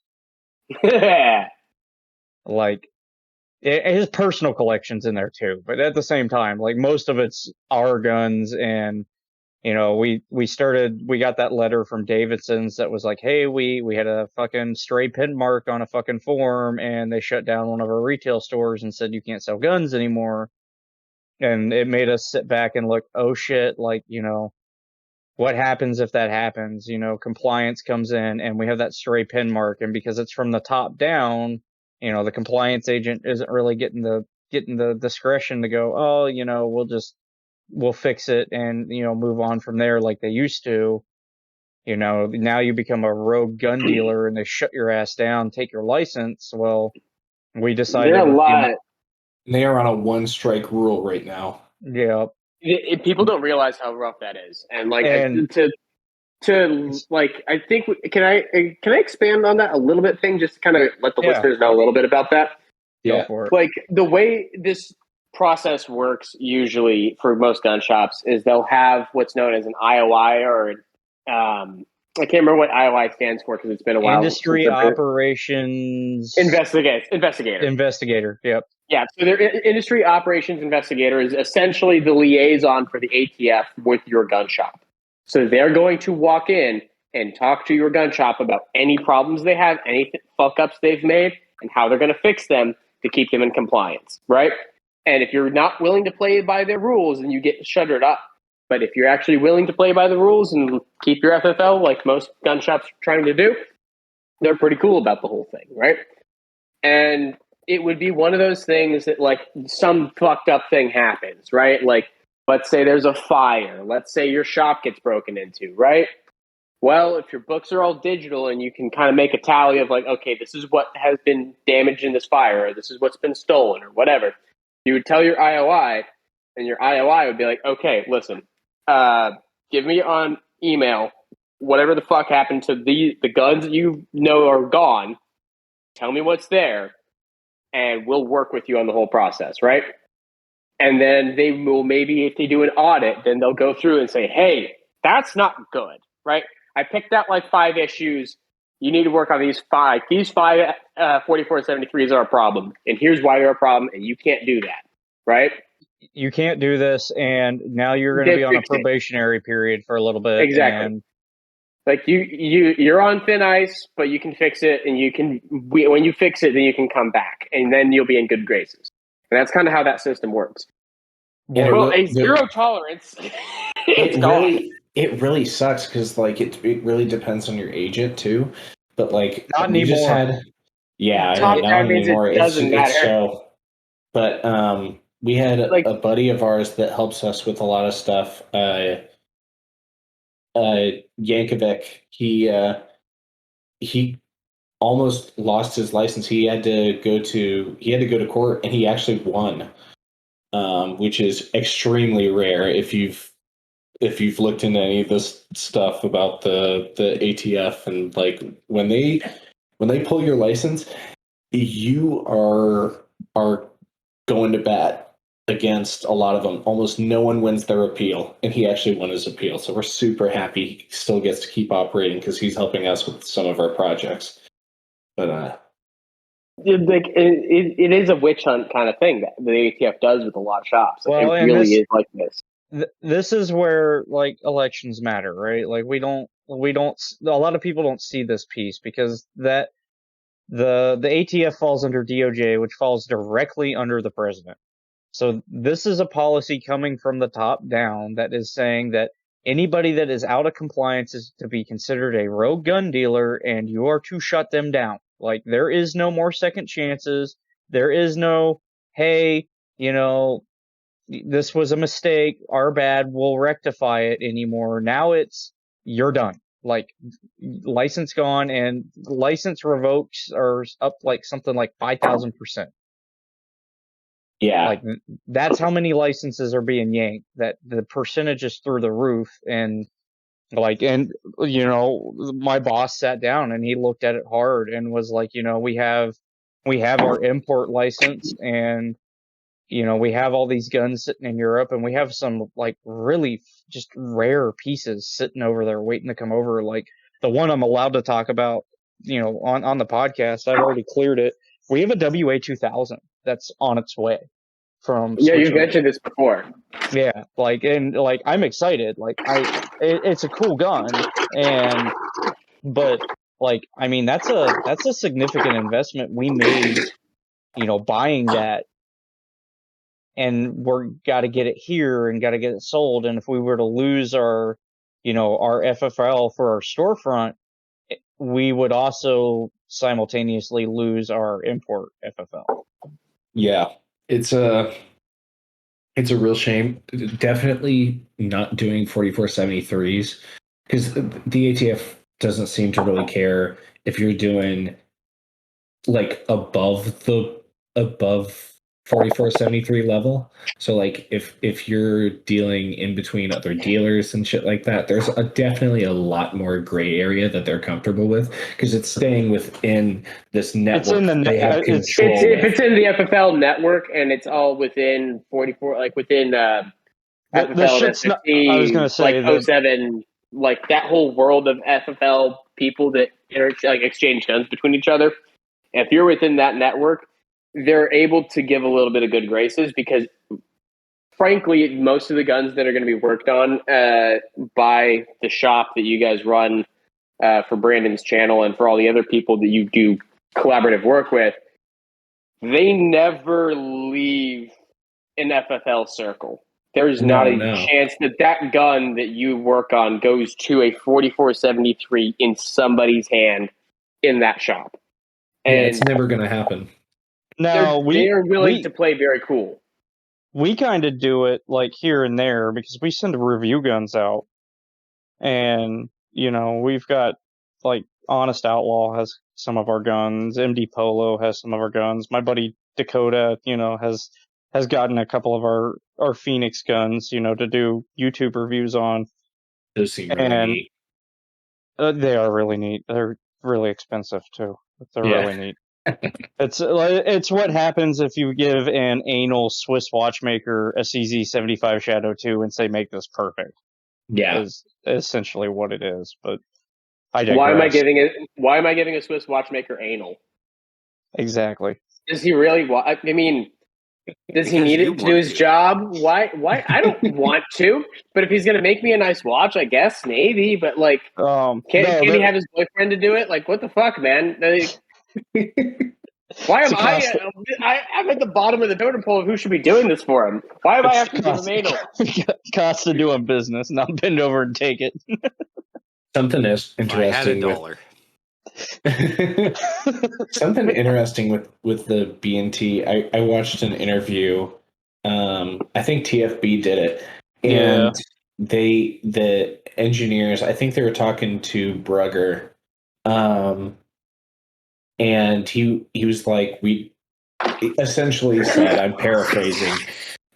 Like, his personal collection's in there too, but at the same time, like, most of it's our guns, and we got that letter from Davidson's that was like, hey, we had a fucking stray pin mark on a fucking form, and they shut down one of our retail stores and said you can't sell guns anymore. And it made us sit back and look, oh shit, like, what happens if that happens? Compliance comes in and we have that stray pin mark, and because it's from the top down, the compliance agent isn't really getting the discretion to go, oh, we'll fix it and move on from there like they used to. Now you become a rogue gun dealer and they shut your ass down, take your license. Well, we decided They're a lot. They are on a one strike rule right now. Yeah. People don't realize how rough that is, and like to like, I think can I expand on that a little bit? Just to kind of let the listeners know a little bit about that. Go for it. Like, the way this process works usually for most gun shops is they'll have what's known as an IOI, or I can't remember what IOI stands for because it's been a while. Industry Operations Investigator. Yep. Yeah, so their industry operations investigator is essentially the liaison for the ATF with your gun shop. So they're going to walk in and talk to your gun shop about any problems they have, any fuck-ups they've made, and how they're going to fix them to keep them in compliance, right? And if you're not willing to play by their rules, then you get shuttered up. But if you're actually willing to play by the rules and keep your FFL, like most gun shops are trying to do, they're pretty cool about the whole thing, right? And it would be one of those things that, like, some fucked up thing happens, right? Like, let's say there's a fire. Let's say your shop gets broken into, right? Well, if your books are all digital and you can kind of make a tally of like, okay, this is what has been damaged in this fire, or this is what's been stolen, or whatever, you would tell your IOI, and your IOI would be like, okay, listen, give me on email whatever the fuck happened to the guns that you know are gone. Tell me what's there, and we'll work with you on the whole process, right? And then they will, maybe if they do an audit, then they'll go through and say, hey, that's not good, right? I picked out like 5 issues. You need to work on these 5. These 5 4473s are a problem, and here's why they're a problem, and you can't do that, right? You can't do this, and now you're going to be on a probationary period for a little bit. Exactly. And like you're on thin ice, but you can fix it, and when you fix it, then you can come back, and then you'll be in good graces. And that's kind of how that system works. Yeah, well, a zero tolerance. It really sucks because like it really depends on your agent too. But like not we anymore. just had, not anymore. It's so. But we had a buddy of ours that helps us with a lot of stuff. Yankovic. He almost lost his license. He had to go to court, and he actually won, which is extremely rare. If you've looked into any of this stuff about the ATF, and like when they pull your license, you are going to bat against a lot of them. Almost no one wins their appeal, and he actually won his appeal. So we're super happy he still gets to keep operating because he's helping us with some of our projects. But it is a witch hunt kind of thing that the ATF does with a lot of shops. Like, Well, it and really this- is like this. This is where like elections matter, right? Like we don't a lot of people don't see this piece because that the ATF falls under DOJ, which falls directly under the president. So this is a policy coming from the top down that is saying that anybody that is out of compliance is to be considered a rogue gun dealer, and you are to shut them down. Like, there is no more second chances. There is no, hey, this was a mistake, our bad, we'll rectify it anymore. Now it's, you're done. Like, license gone, and license revokes are up like something like 5,000%. yeah, Like, that's how many licenses are being yanked, that the percentage is through the roof. And my boss sat down and he looked at it hard and was like, we have our import license, and we have all these guns sitting in Europe, and we have some like really just rare pieces sitting over there waiting to come over. Like the one I'm allowed to talk about, on the podcast, I've already cleared it. We have a WA-2000 that's on its way from Yeah, you've Switzerland. mentioned this before. Yeah, I'm excited. Like it's a cool gun, but I mean that's a significant investment we made, buying that, and we're got to get it here and got to get it sold. And if we were to lose our FFL for our storefront, we would also simultaneously lose our import FFL. yeah, it's a real shame. Definitely not doing 4473s, because the ATF doesn't seem to really care if you're doing like above 4473 level. So like if you're dealing in between other dealers and shit like that, there's definitely a lot more gray area that they're comfortable with, because it's staying within this network. It's in the they have it's- control If it's in the FFL network and it's all within 44, like within the FFL shit's not. 50, I was gonna say like 07, like that whole world of FFL people that exchange guns between each other. If you're within that network, they're able to give a little bit of good graces, because frankly, most of the guns that are going to be worked on by the shop that you guys run for Brandon's channel and for all the other people that you do collaborative work with, they never leave an FFL circle. There's not a chance that gun that you work on goes to a 4473 in somebody's hand in that shop. And yeah, it's never going to happen. Now they are willing to play very cool. We kind of do it like here and there because we send review guns out, and we've got like Honest Outlaw has some of our guns, MD Polo has some of our guns, my buddy Dakota has gotten a couple of our Phoenix guns to do YouTube reviews on. Those seem really neat. They are really neat. They're really expensive too, but they're really neat. It's what happens if you give an anal Swiss watchmaker a CZ75 Shadow 2 and say, make this perfect. Yeah, is essentially what it is. But I digress. Why am I giving a Swiss watchmaker anal? Exactly. Does he really want? I mean, does he need it to do his job? Why? I don't want to. But if he's gonna make me a nice watch, I guess maybe. But like, can he have his boyfriend to do it? Like, what the fuck, man? Why am I'm at the bottom of the totem pole of who should be doing this for him. Why am I have to give him anal? Cost of doing business, not bend over and take it. Something is interesting. I had $1. Something interesting with the B&T. I watched an interview. I think TFB did it, and the engineers. I think they were talking to Brugger. and he was like, we essentially said, I'm paraphrasing,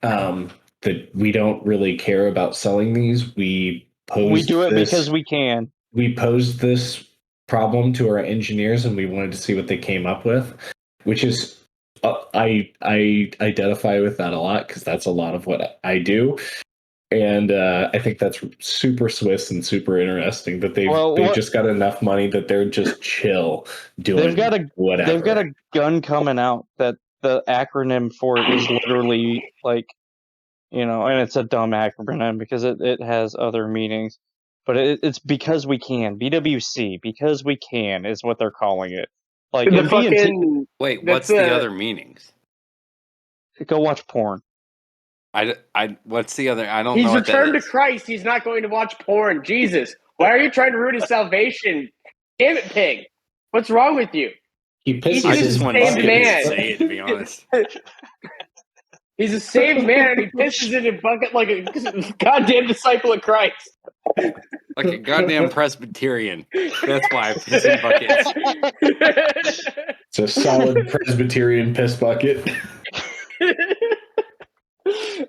that we don't really care about selling these. We do it because we can. We posed this problem to our engineers, and we wanted to see what they came up with, which is I identify with that a lot because that's a lot of what I do. And I think that's super Swiss and super interesting that they've just got enough money that they're just chill doing whatever. They've got a gun coming out that the acronym for it is literally like, and it's a dumb acronym because it has other meanings, but it's because we can. BWC, because we can, is what they're calling it. Like the fucking wait, what's the other meanings? Go watch porn. What's the other? I don't know. He's returned to Christ. He's not going to watch porn. Jesus, why are you trying to ruin his salvation? Damn it, pig! What's wrong with you? He pisses I just want to man. say it, to be honest. He's a saved man, and he pisses in a bucket like a goddamn disciple of Christ. Like a goddamn Presbyterian. That's why I piss in buckets. It's a solid Presbyterian piss bucket.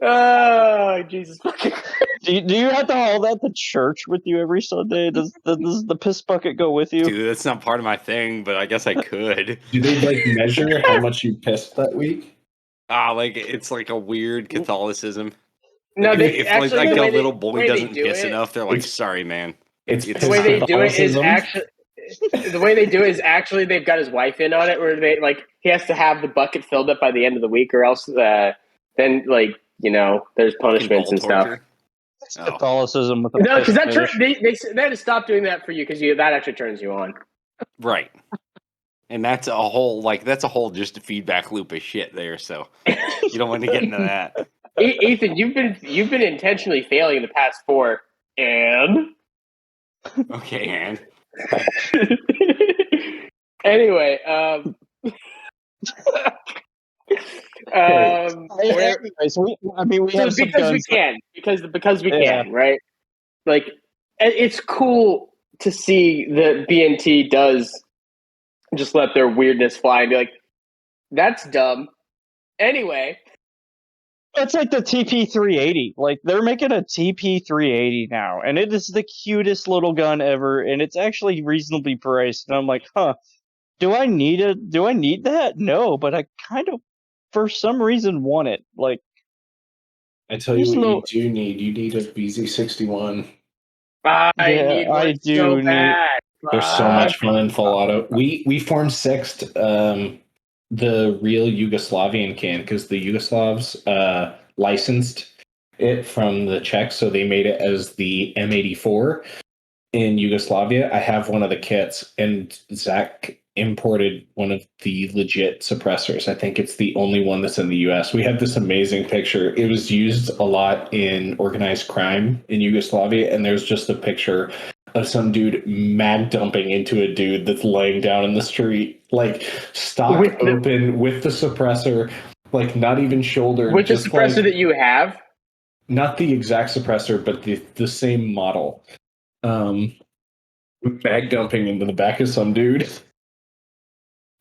Oh, Jesus fucking Christ. Do you have to haul that to church with you every Sunday? Does the piss bucket go with you? Dude, that's not part of my thing, but I guess I could. Do they measure how much you pissed that week? It's like a weird Catholicism. No, if a little boy doesn't piss enough, they're like, "Sorry, man." It's the way they do it is actually the way they do it is actually they've got his wife in on it, where they he has to have the bucket filled up by the end of the week, or else then there's punishments and stuff. Catholicism with no, because they had to stop doing that for you because that actually turns you on. Right. And that's a whole just a feedback loop of shit there. So you don't want to get into that. Ethan, you've been intentionally failing in the past 4, and okay, and anyway, we have some because we can, because we can, right? Like, it's cool to see that BNT does just let their weirdness fly and be like, that's dumb. Anyway. It's like the TP380. Like, they're making a TP380 now, and it is the cutest little gun ever, and it's actually reasonably priced. And I'm like, do I need that? No, but I kind of, for some reason, want it. Like, I tell you what you do need. You need a VZ61. I do so bad. There's so much fun in full auto. We formed sixth, the real Yugoslavian can, because the Yugoslavs licensed it from the Czechs, so they made it as the M84 in Yugoslavia. I have one of the kits, and Zach imported one of the legit suppressors. I think it's the only one that's in the US. We have this amazing picture. It was used a lot in organized crime in Yugoslavia, and there's just a picture of some dude mag dumping into a dude that's laying down in the street, like stock open with the suppressor, like not even shouldered. With the suppressor that you have? Not the exact suppressor, but the same model. Mag dumping into the back of some dude.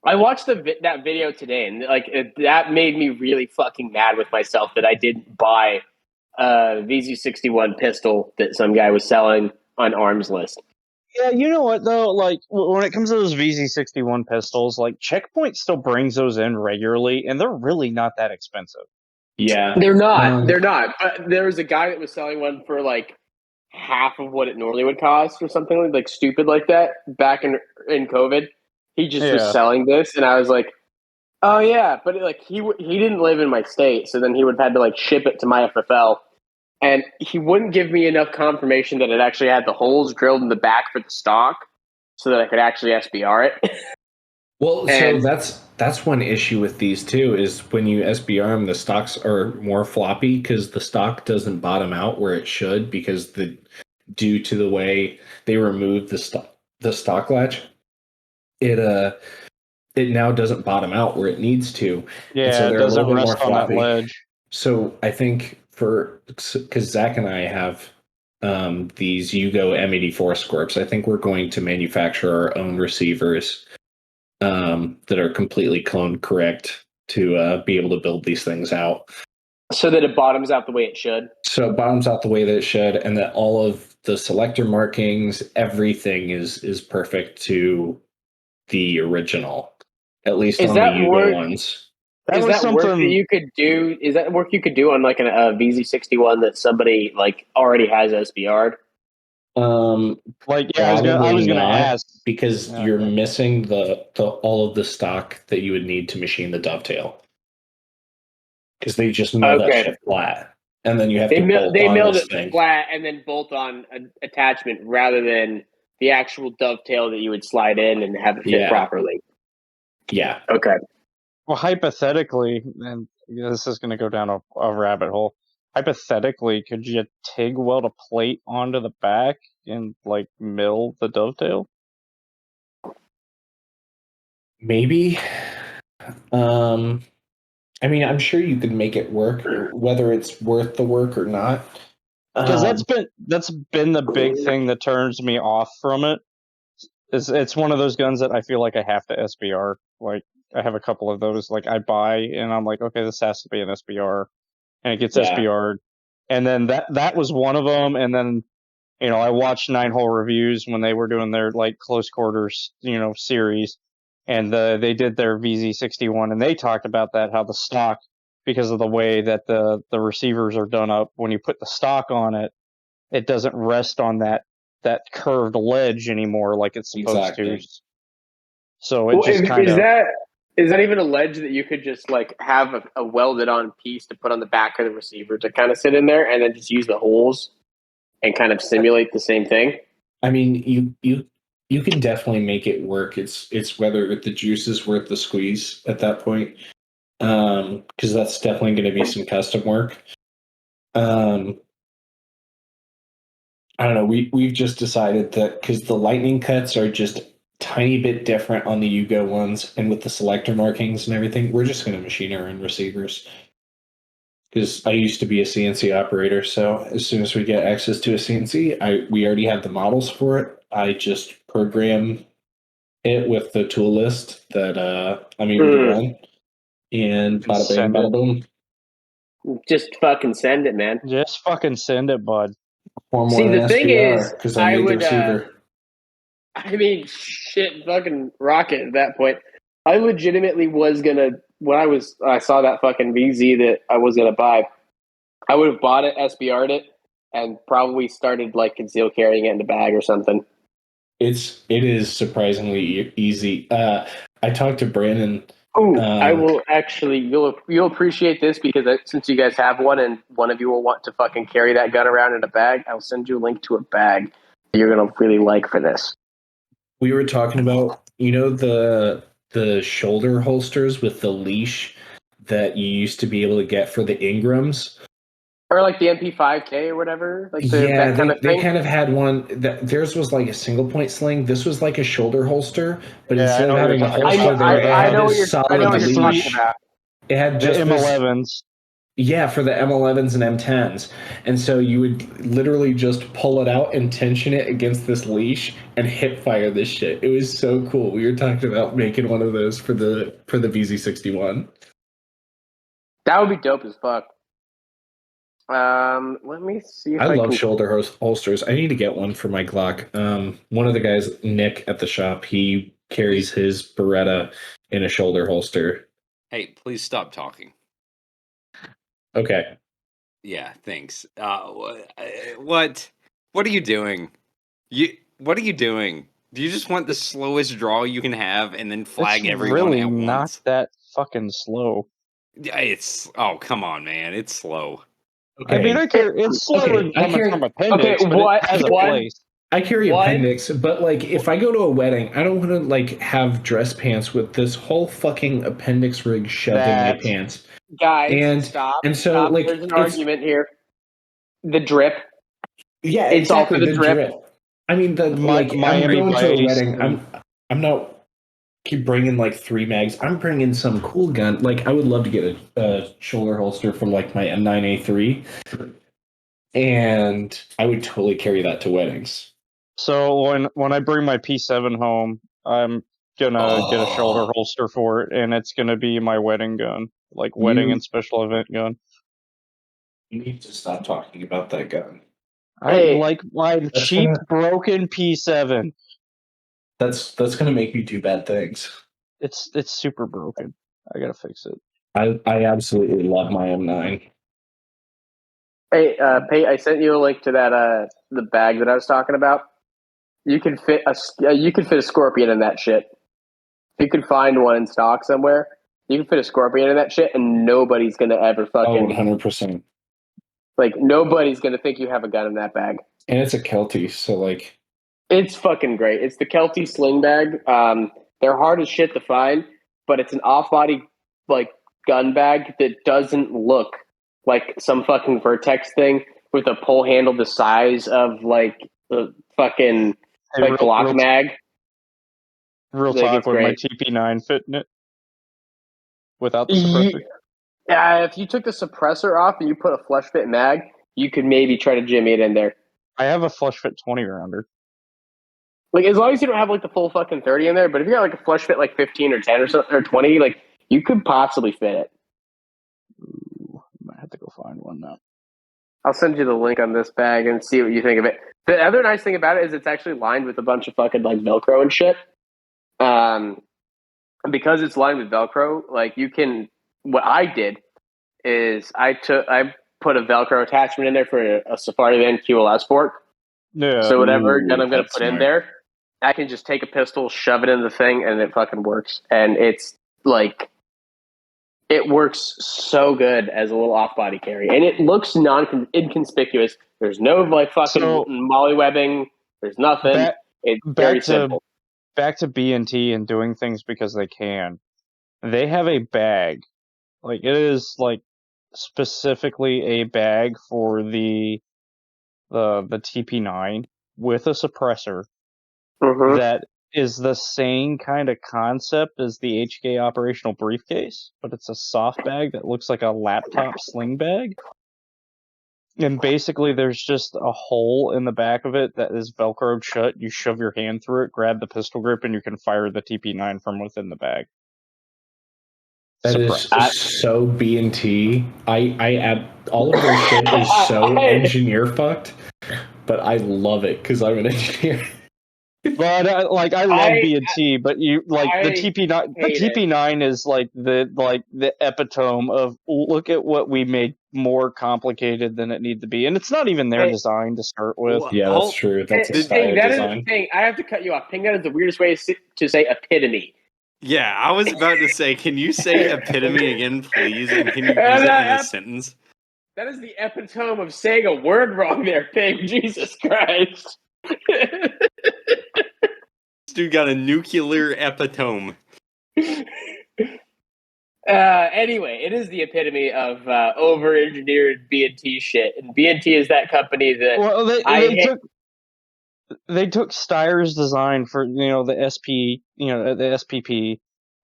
I watched that video today, and that made me really fucking mad with myself that I didn't buy a VZ61 pistol that some guy was selling on Arms List. Yeah, you know what though? Like, when it comes to those VZ61 pistols, like, Checkpoint still brings those in regularly, and they're really not that expensive. Yeah, they're not. They're not. But there was a guy that was selling one for like half of what it normally would cost, or something like stupid like that. Back in COVID, he just was selling this, and I was like, "Oh yeah," but he didn't live in my state, so then he would have had to ship it to my FFL. And he wouldn't give me enough confirmation that it actually had the holes drilled in the back for the stock, so that I could actually SBR it. Well, so that's one issue with these too, is when you SBR them, the stocks are more floppy because the stock doesn't bottom out where it should, because due to the way they removed the stock latch, it now doesn't bottom out where it needs to. Yeah, and so it doesn't rest on that ledge. So I think because Zach and I have these Yugo M84 Scorps, I think we're going to manufacture our own receivers that are completely cone correct to be able to build these things out. So that it bottoms out the way it should. So it bottoms out the way that it should, and that all of the selector markings, everything is perfect to the original, at least Is on the that Yugo work? ones. Is was that work that something. you could do? Is that work you could do on like a VZ61 that somebody like already has SBR'd? Like, yeah, I was Probably gonna not, ask. because Yeah, you're okay. missing the all of the stock that you would need to machine the dovetail, because they just mill that Okay. shit flat, and then you have They to bolt on milled this it thing. flat and then bolt on an attachment rather than the actual dovetail that you would slide in and have it fit Yeah. properly. Yeah. Okay. Well, hypothetically, and this is going to go down a rabbit hole. Hypothetically, could you TIG weld a plate onto the back and like mill the dovetail? Maybe. I mean, I'm sure you could make it work, whether it's worth the work or not. Because that's been the big thing that turns me off from it. It's one of those guns that I feel like I have to SBR. Like, I have a couple of those. Like, I buy and I'm like, okay, this has to be an SBR, and it gets Yeah. SBR'd. And then that was one of them. And then, I watched 9-hole reviews when they were doing their like close quarters, series, and they did their VZ61, and they talked about that, how the stock, because of the way that the receivers are done up, when you put the stock on it, it doesn't rest on that curved ledge anymore like it's supposed to. Exactly. So it just kind is of. that even a ledge that you could just like have a welded on piece to put on the back of the receiver to kind of sit in there and then just use the holes and kind of simulate the same thing? I mean, you can definitely make it work. It's whether the juice is worth the squeeze at that point, because that's definitely going to be some custom work. I don't know. We've just decided that because the lightning cuts are just tiny bit different on the Yugo ones, and with the selector markings and everything, we're just going to machine our own receivers. Because I used to be a CNC operator, so as soon as we get access to a CNC, we already have the models for it. I just program it with the tool list that I'm able to run, and bada bing, Send it. bada boom. Just fucking send it, man. Just fucking send it, bud. Or more See, than the thing is, SBR, because I I made the would. receiver. I mean, shit, fucking rocket at that point. I legitimately was gonna when I saw that fucking VZ that I was gonna buy. I would have bought it, SBR'd it, and probably started like conceal carrying it in the bag or something. It is surprisingly easy. I talked to Brandon. Ooh, I will actually. You'll appreciate this because since you guys have one and one of you will want to fucking carry that gun around in a bag, I'll send you a link to a bag that you're gonna really like for this. We were talking about, the shoulder holsters with the leash that you used to be able to get for the Ingrams. Or like the MP5K or whatever, like Yeah, that kind of they thing. kind of had one that theirs was like a single point sling. This was like a shoulder holster, but Yeah, I instead know of what you're having a talking holster about. there, it had I this know solid what you're talking leash. about. It had The just this, M11s. yeah, for the M11s and M10s. And so you would literally just pull it out and tension it against this leash and hip fire this shit. It was so cool. We were talking about making one of those for the VZ61. That would be dope as fuck. Let me see if I I love can. shoulder holsters. I need to get one for my Glock. One of the guys, Nick at the shop, he carries his Beretta in a shoulder holster. Hey, please stop talking. Okay. Yeah, thanks. What are you doing? What are you doing? Do you just want the slowest draw you can have and then flag It's everyone really at not once? that fucking slow. Yeah, oh, come on, man. It's slow. Okay. I mean, I care. It's slower Okay, I coming carry- from appendix, but it has a place. I carry One- appendix, but like if I go to a wedding, I don't want to like have dress pants with this whole fucking appendix rig shoved in my pants. Guys, stop. And so Stop. like There's an argument here. The drip. Yeah, It's all exactly. for the drip. I mean, I'm Miami going to a Vice wedding. and- I'm not keep bringing like 3 mags. I'm bringing some cool gun. Like I would love to get a shoulder holster from like my M9A3, and I would totally carry that to weddings. So when I bring my P7 home, gonna get a shoulder holster for it, and it's gonna be my wedding gun, like wedding and special event gun. You need to stop talking about that gun. Hey. I like my That's cheap, gonna- broken P7. That's gonna make me do bad things. It's super broken. I gotta fix it. I absolutely love my M9. Hey, Pate, I sent you a link to that the bag that I was talking about. You can fit a scorpion in that shit. If you could find one in stock somewhere, you can fit a scorpion in that shit, and nobody's gonna ever fucking 100%. like nobody's gonna think you have a gun in that bag. And it's a Kelty, so like It's fucking great. It's the Kelty sling bag. They're hard as shit to find, but it's an off-body like gun bag that doesn't look like some fucking Vertex thing with a pull handle the size of like the fucking Hey, like Glock mag. Real Like, talk, it's with my great. TP9 fitting it without the suppressor. Yeah, if you took the suppressor off and you put a flush fit mag, you could maybe try to jimmy it in there. I have a flush fit 20 rounder. Like as long as you don't have like the full fucking 30 in there, but if you got like a flush fit like 15 or 10 or something or 20, like you could possibly fit it. Ooh, might have to go find one now. I'll send you the link on this bag and see what you think of it. The other nice thing about it is it's actually lined with a bunch of fucking like Velcro and shit. Because it's lined with Velcro, like you can. What I did is I put a Velcro attachment in there for a Safari Van QLS fork. Yeah. So whatever Ooh, gun I'm gonna that's put in smart. there, I can just take a pistol, shove it in the thing, and it fucking works. And it's like it works so good as a little off-body carry, and it looks inconspicuous. There's no like fucking So- mollywebbing. There's nothing. It's very simple. Back to B&T and doing things because they can. They have a bag. Like, it is, like, specifically a bag for the TP9 with a suppressor Mhm. that is the same kind of concept as the HK operational briefcase, but it's a soft bag that looks like a laptop sling bag. And basically, there's just a hole in the back of it that is Velcroed shut. You shove your hand through it, grab the pistol grip, and you can fire the TP9 from within the bag. that Suppressed. is so B&T. All of their shit is so engineer fucked, but I love it because I'm an engineer. But I love B&T, but you like the I TP9. The hate it. TP9 is like the epitome of look at what we made more complicated than it needed to be, and it's not even their Hey. design to start with. Well, Yeah, that's true. That's a Ping, style that is design. Ping. I have to cut you off. Ping, that is the weirdest way to say epitome. Yeah, I was about to say, can you say epitome again, please? And can you use it in a sentence? That is the epitome of saying a word wrong there, Ping. Jesus Christ. This dude got a nuclear epitome. Anyway, it is the epitome of over-engineered B&T shit, and B&T is that company that Well, they took Steyer's design for the SP, the SPP,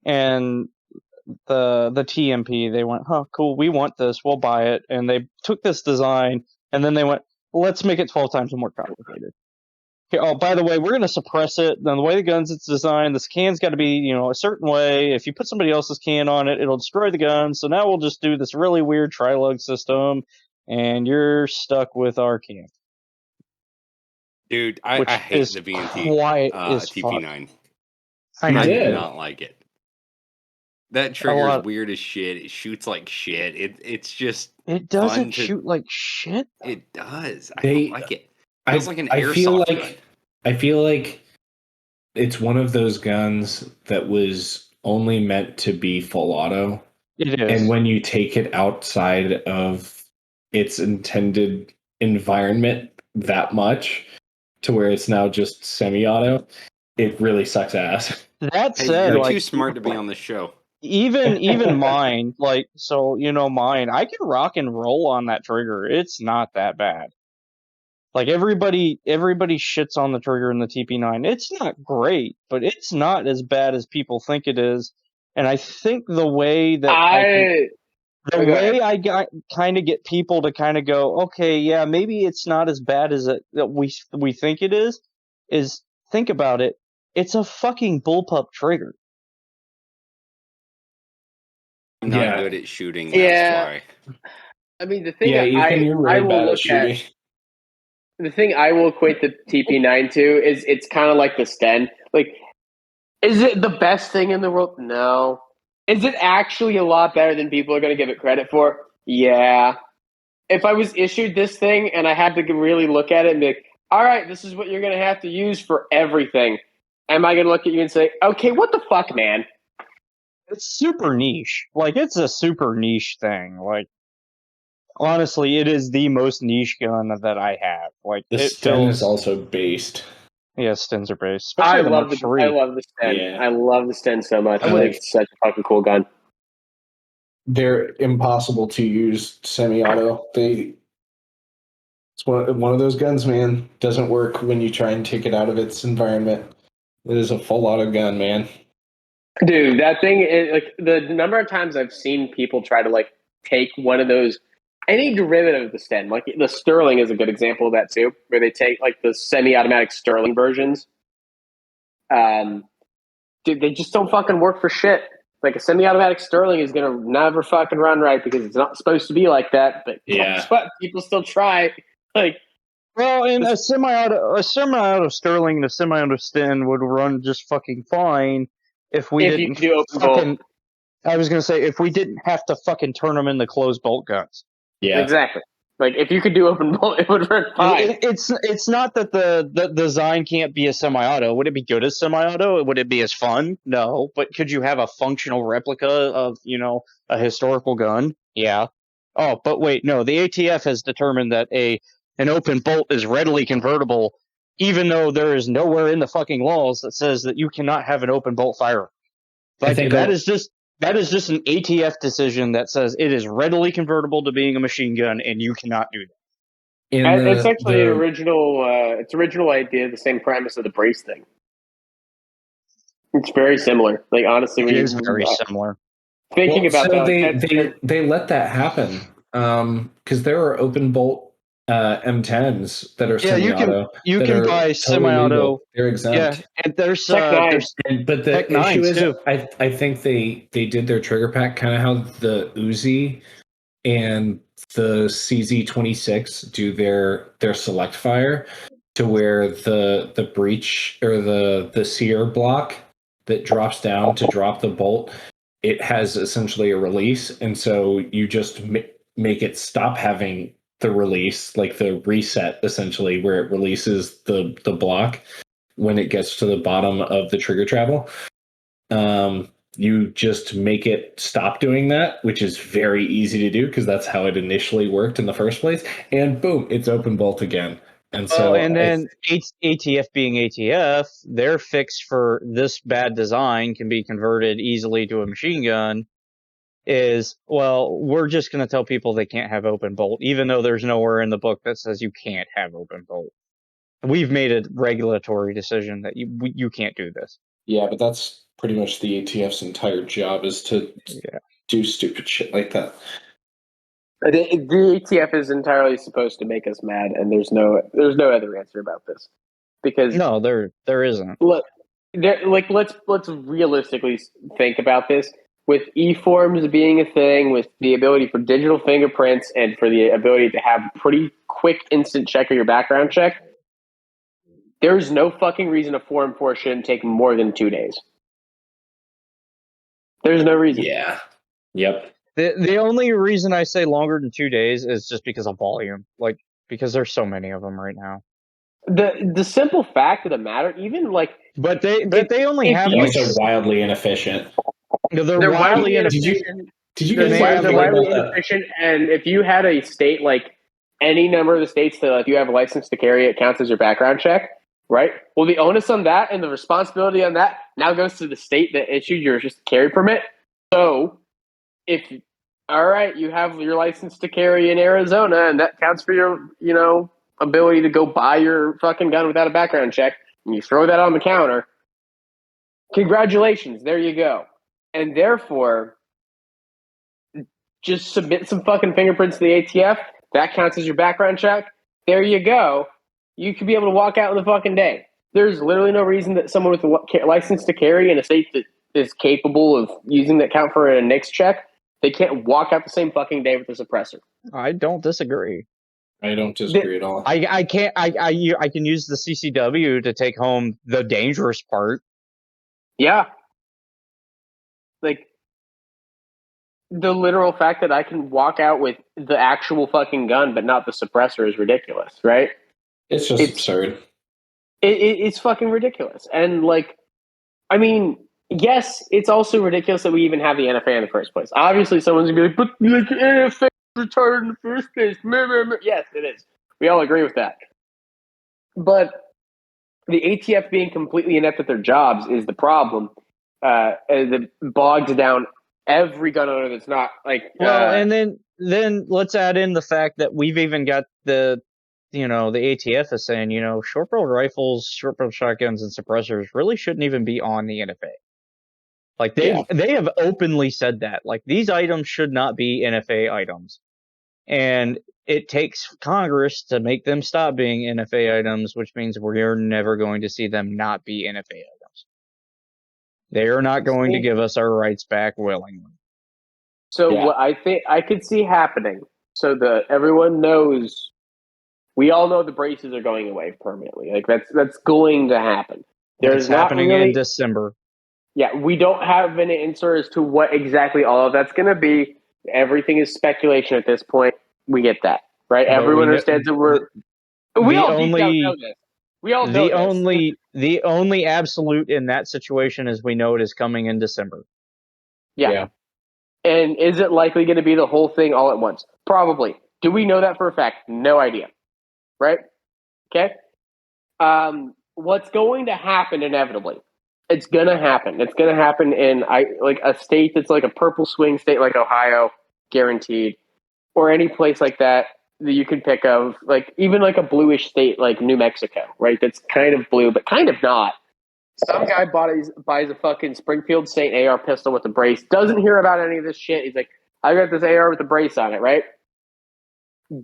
and the TMP. They went, huh, cool, we want this, we'll buy it, and they took this design, and then they went, let's make it 12 times more complicated. Okay, oh, by the way, we're going to suppress it. Now, the way the gun's it's designed, this can's got to be, a certain way. If you put somebody else's can on it, it'll destroy the gun. So now we'll just do this really weird tri-lug system, and you're stuck with our can. Dude, I hate the B&T TP9. I do not like it. That trigger's weird as shit. It shoots like shit. It's just It doesn't shoot like shit. It does. I don't like it. It feels like an I feel airsoft like gun. I feel like it's one of those guns that was only meant to be full auto. It is. And when you take it outside of its intended environment that much to where it's now just semi-auto, it really sucks ass. That said, you're too smart to be on this show. Even mine, mine, I can rock and roll on that trigger. It's not that bad. Like everybody shits on the trigger in the TP9. It's not great, but it's not as bad as people think it is. And I think the way that I kind of get people to kind of go, okay, yeah, maybe it's not as bad as that we think it is think about it. It's a fucking bullpup trigger. I'm not Yeah. good at shooting. Yeah. That's why. I mean, the thing Yeah, that Ethan, you're I really will bad at look at, shooting. the thing I will equate the TP9 to is it's kind of like the Sten. Like, is it the best thing in the world? No. Is it actually a lot better than people are going to give it credit for? Yeah. If I was issued this thing and I had to really look at it and be like, all right, this is what you're going to have to use for everything, am I going to look at you and say, okay, what the fuck, man? It's super niche. Like, it's a super niche thing. Like, honestly, it is the most niche gun that I have. Like, The it Sten feels... is also based. Yeah, Stens are based. I Especially the Mark love III. the Sten. Yeah. I love the Sten so much. I I like- think it's such a fucking cool gun. They're impossible to use semi-auto. It's one of those guns, man. Doesn't work when you try and take it out of its environment. It is a full auto gun, man. Dude, that thing is like the number of times I've seen people try to like take one of those, any derivative of the Sten, like the Sterling is a good example of that too, where they take like the semi-automatic Sterling versions. Dude, they just don't fucking work for shit. Like a semi-automatic Sterling is gonna never fucking run right because it's not supposed to be like that. But Yeah. guess what? People still try. Like, Well, and a semi-auto Sterling and a semi-auto Sten would run just fucking fine if we if you didn't do open fucking... bolt. I was gonna say, if we didn't have to fucking turn them into closed bolt guns. Yeah. Exactly. Like if you could do open bolt, it would run fine. It's not that the design can't be a semi-auto. Would it be good as semi-auto? Would it be as fun? No. But could you have a functional replica of, a historical gun? Yeah. Oh, but wait, no. The ATF has determined that an open bolt is readily convertible, even though there is nowhere in the fucking laws that says that you cannot have an open bolt firearm. I think that is just an ATF decision that says it is readily convertible to being a machine gun, and you cannot do that. It's actually its original idea, the same premise of the brace thing. It's very similar. Like honestly, It when is you very similar. thinking about so that, they let that happen because there are open bolt M10s that are semi-auto. You that can are buy totally semi-auto. legal. They're exempt. Yeah, and there's Tech Nine. But the Tech issue Nines, is, too. I think they did their trigger pack kind of how the Uzi and the CZ26 do their select fire, to where the breech or the sear block that drops down to drop the bolt, it has essentially a release, and so you just make it stop having the release, like the reset, essentially, where it releases the block when it gets to the bottom of the trigger travel. You just make it stop doing that, which is very easy to do because that's how it initially worked in the first place. And boom, it's open bolt again. And so, and then ATF being ATF, their fix for this bad design can be converted easily to a machine gun. Is, well, we're just going to tell people they can't have open bolt, even though there's nowhere in the book that says you can't have open bolt. We've made a regulatory decision that you can't do this. yeah, but that's pretty much the ATF's entire job, is to do stupid shit like that. The ATF is entirely supposed to make us mad, and there's no other answer about this because No, there isn't. look, let's realistically think about this. With e-forms being a thing, with the ability for digital fingerprints, and for the ability to have pretty quick instant check of your background check, there's no fucking reason a Form 4 shouldn't take more than 2 days. There's no reason. Yeah. Yep. The only reason I say longer than 2 days is just because of volume, like because there's so many of them right now. The simple fact of the matter, even like, but they only have They're also wildly inefficient. They're wildly inefficient. Did you They're guys wildly inefficient, and if you had a state like any number of the states that if you have a license to carry, it counts as your background check, right? Well, the onus on that and the responsibility on that now goes to the state that issued your carry permit. So, if you have your license to carry in Arizona, and that counts for your ability to go buy your fucking gun without a background check, and you throw that on the counter, congratulations, there you go. And therefore, just submit some fucking fingerprints to the ATF. That counts as your background check. There you go. You could be able to walk out in the fucking day. there's literally no reason that someone with a license to carry in a state that is capable of using that count for a NICS check, they can't walk out the same fucking day with a suppressor. I don't disagree. I don't disagree at all. I can't. I can use the CCW to take home the dangerous part. Yeah. Like, the literal fact that I can walk out with the actual fucking gun but not the suppressor is ridiculous, right? It's just absurd. It's fucking ridiculous. And, like, I mean, yes, it's also ridiculous that we even have the NFA in the first place. Obviously, someone's going to be like, but like, the NFA retarded in the first place. Yes, it is. We all agree with that. But the ATF being completely inept at their jobs is the problem. As it bogs down every gun owner that's not like. Well, and then let's add in the fact that we've even got the ATF is saying, short-barreled rifles, short-barreled shotguns, and suppressors really shouldn't even be on the NFA. Like they have openly said that. Like, these items should not be NFA items. And it takes Congress to make them stop being NFA items, which means we're never going to see them not be NFA items. They are not going to give us our rights back willingly. So what I think I could see happening, so that everyone knows, we all know the braces are going away permanently. Like, that's going to happen. It's happening in December. Yeah, we don't have an answer as to what exactly all of that's going to be. Everything is speculation at this point. We get that, right? Everyone understands that we all know this. We all know this. The only absolute in that situation is we know it is coming in December. Yeah. And is it likely going to be the whole thing all at once? Probably. Do we know that for a fact? No idea. Right? Okay. What's going to happen inevitably? It's gonna happen. It's gonna happen in a state that's like a purple swing state like Ohio, guaranteed, or any place like that you can pick of, like even like a bluish state like New Mexico, right? That's kind of blue, but kind of not. Some guy buys a fucking Springfield Saint AR pistol with a brace, doesn't hear about any of this shit. He's like, I got this AR with a brace on it, right?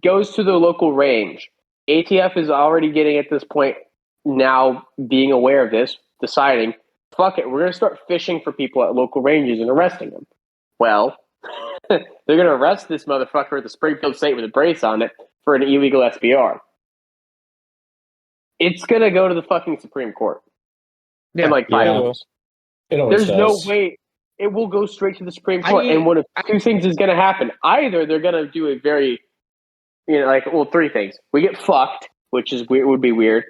Goes to the local range. ATF is already getting at this point now, being aware of this, deciding, fuck it, we're going to start fishing for people at local ranges and arresting them. Well, they're going to arrest this motherfucker at the Springfield State with a brace on it for an illegal SBR. It's going to go to the fucking Supreme Court in like 5 years. There's no way it will go straight to the Supreme Court. And one of two things is going to happen. Either they're going to do a very, three things. We get fucked, which is weird, would be weird.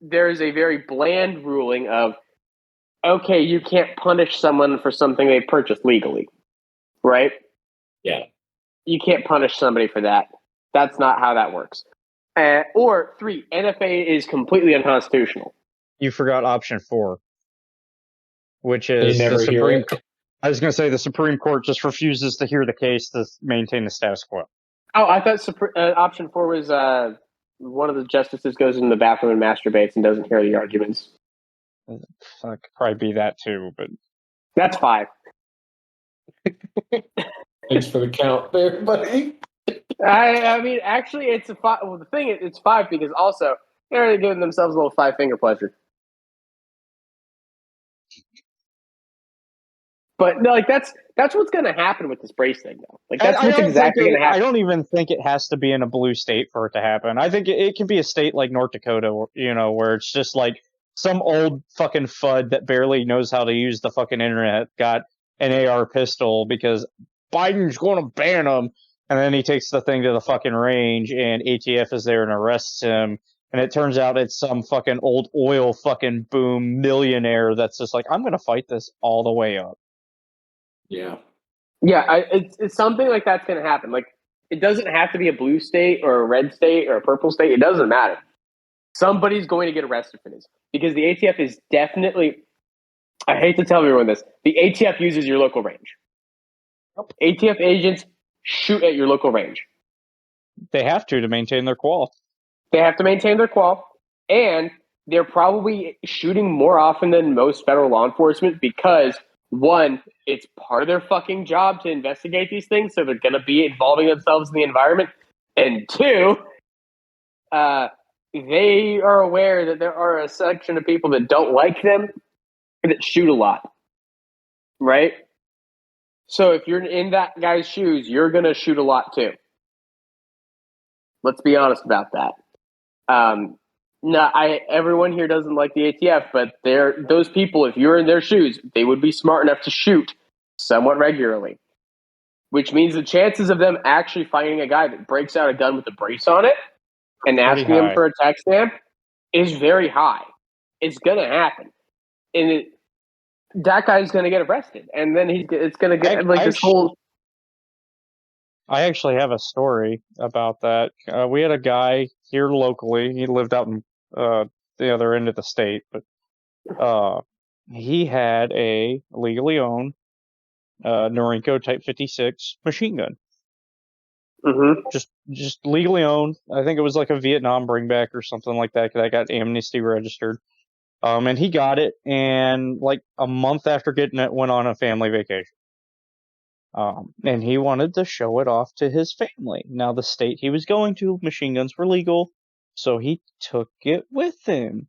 There's a very bland ruling of, okay, you can't punish someone for something they purchased legally, right? Yeah. You can't punish somebody for that. That's not how that works. Or 3, NFA is completely unconstitutional. You forgot option 4, which is the Supreme Court. I was going to say the Supreme Court just refuses to hear the case to maintain the status quo. Oh, I thought option 4 was one of the justices goes in the bathroom and masturbates and doesn't hear the arguments. That could probably be that too, but that's 5. Thanks for the count there, buddy. I mean, actually, it's a 5. Well, the thing is, it's 5 because also they're already giving themselves a little 5-finger pleasure. But no, like that's what's going to happen with this brace thing, though. Like that's what's exactly going to happen. I don't even think it has to be in a blue state for it to happen. I think it can be a state like North Dakota, where it's just like some old fucking FUD that barely knows how to use the fucking internet got an AR pistol because Biden's going to ban them, and then he takes the thing to the fucking range, and ATF is there and arrests him. And it turns out it's some fucking old oil fucking boom millionaire that's just like, I'm going to fight this all the way up. Yeah. Yeah, it's something like that's going to happen. Like, it doesn't have to be a blue state or a red state or a purple state. It doesn't matter. Somebody's going to get arrested for this because the ATF is definitely, I hate to tell everyone this, the ATF uses your local range. ATF agents shoot at your local range. They have to maintain their qual. They have to maintain their qual, and they're probably shooting more often than most federal law enforcement because, one, it's part of their fucking job to investigate these things, so they're going to be involving themselves in the environment. And 2, the they are aware that there are a section of people that don't like them that shoot a lot, right? So if you're in that guy's shoes, you're going to shoot a lot too. Let's be honest about that. Everyone here doesn't like the ATF, but those people, if you're in their shoes, they would be smart enough to shoot somewhat regularly, which means the chances of them actually finding a guy that breaks out a gun with a brace on it and Pretty asking him high. for a tax stamp is very high. It's going to happen. And that guy's going to get arrested. And then it's going to get this whole... I actually have a story about that. We had a guy here locally. He lived out in the other end of the state, but he had a legally owned Norinco Type 56 machine gun. Mm-hmm. Just legally owned. I think it was like a Vietnam bringback or something like that. That got amnesty registered. And he got it, and like a month after getting it, went on a family vacation. And he wanted to show it off to his family. Now, the state he was going to, machine guns were legal, so he took it with him.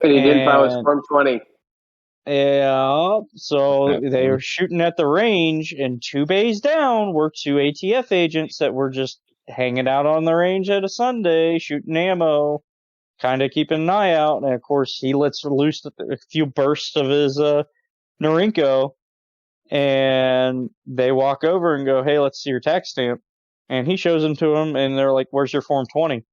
And he didn't file his Form 20. Yeah, so they were shooting at the range, and 2 bays down were 2 ATF agents that were just hanging out on the range at a Sunday, shooting ammo, kind of keeping an eye out. And of course, he lets loose a few bursts of his Norinco, and they walk over and go, "Hey, let's see your tax stamp." And he shows them to him, and they're like, "Where's your Form 20?"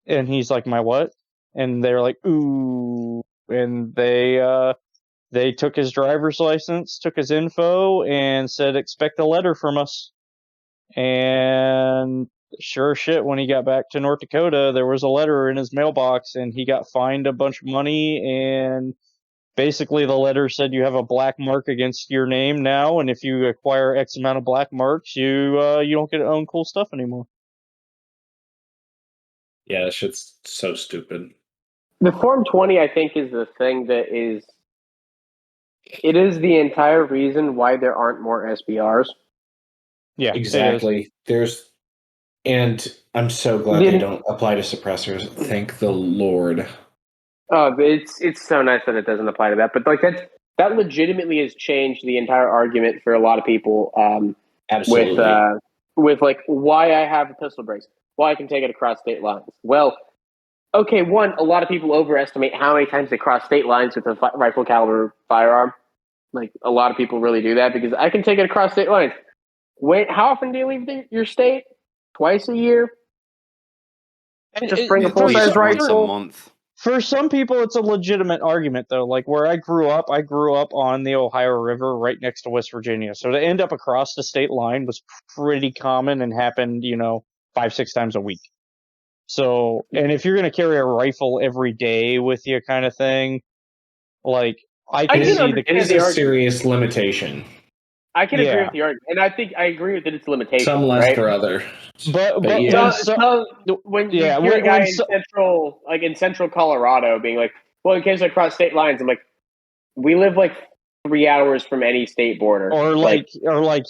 And he's like, "My what?" And they're like, "Ooh." And they took his driver's license, took his info, and said, "Expect a letter from us." And sure as shit, when he got back to North Dakota, there was a letter in his mailbox, and he got fined a bunch of money. And basically, the letter said, "You have a black mark against your name now, and if you acquire X amount of black marks, you don't get to own cool stuff anymore." Yeah, that shit's so stupid. The Form 20, I think, is the thing that is... It is the entire reason why there aren't more SBRs. Yeah, exactly. And I'm so glad they don't apply to suppressors. Thank the Lord. Oh, it's so nice that it doesn't apply to that. But like that legitimately has changed the entire argument for a lot of people. Absolutely. With like why I have a pistol brace, why I can take it across state lines. Well, okay, one, a lot of people overestimate how many times they cross state lines with a rifle caliber firearm. Like a lot of people really do that because I can take it across state lines. How often do you leave your state? Twice a year? Just bring a full-size rifle? Once a month. For some people, it's a legitimate argument, though. Like where I grew up on the Ohio River right next to West Virginia. So to end up across the state line was pretty common and happened, 5-6 times a week. So, and if you're going to carry a rifle every day with you kind of thing, like I can see it is a serious limitation. I can agree with the argument, and I think I agree with that it's limitation. Some less right? for other, but when you hear a guy in central Colorado being like, "Well, in case I cross state lines," I'm like, "We live like 3 hours from any state border," or like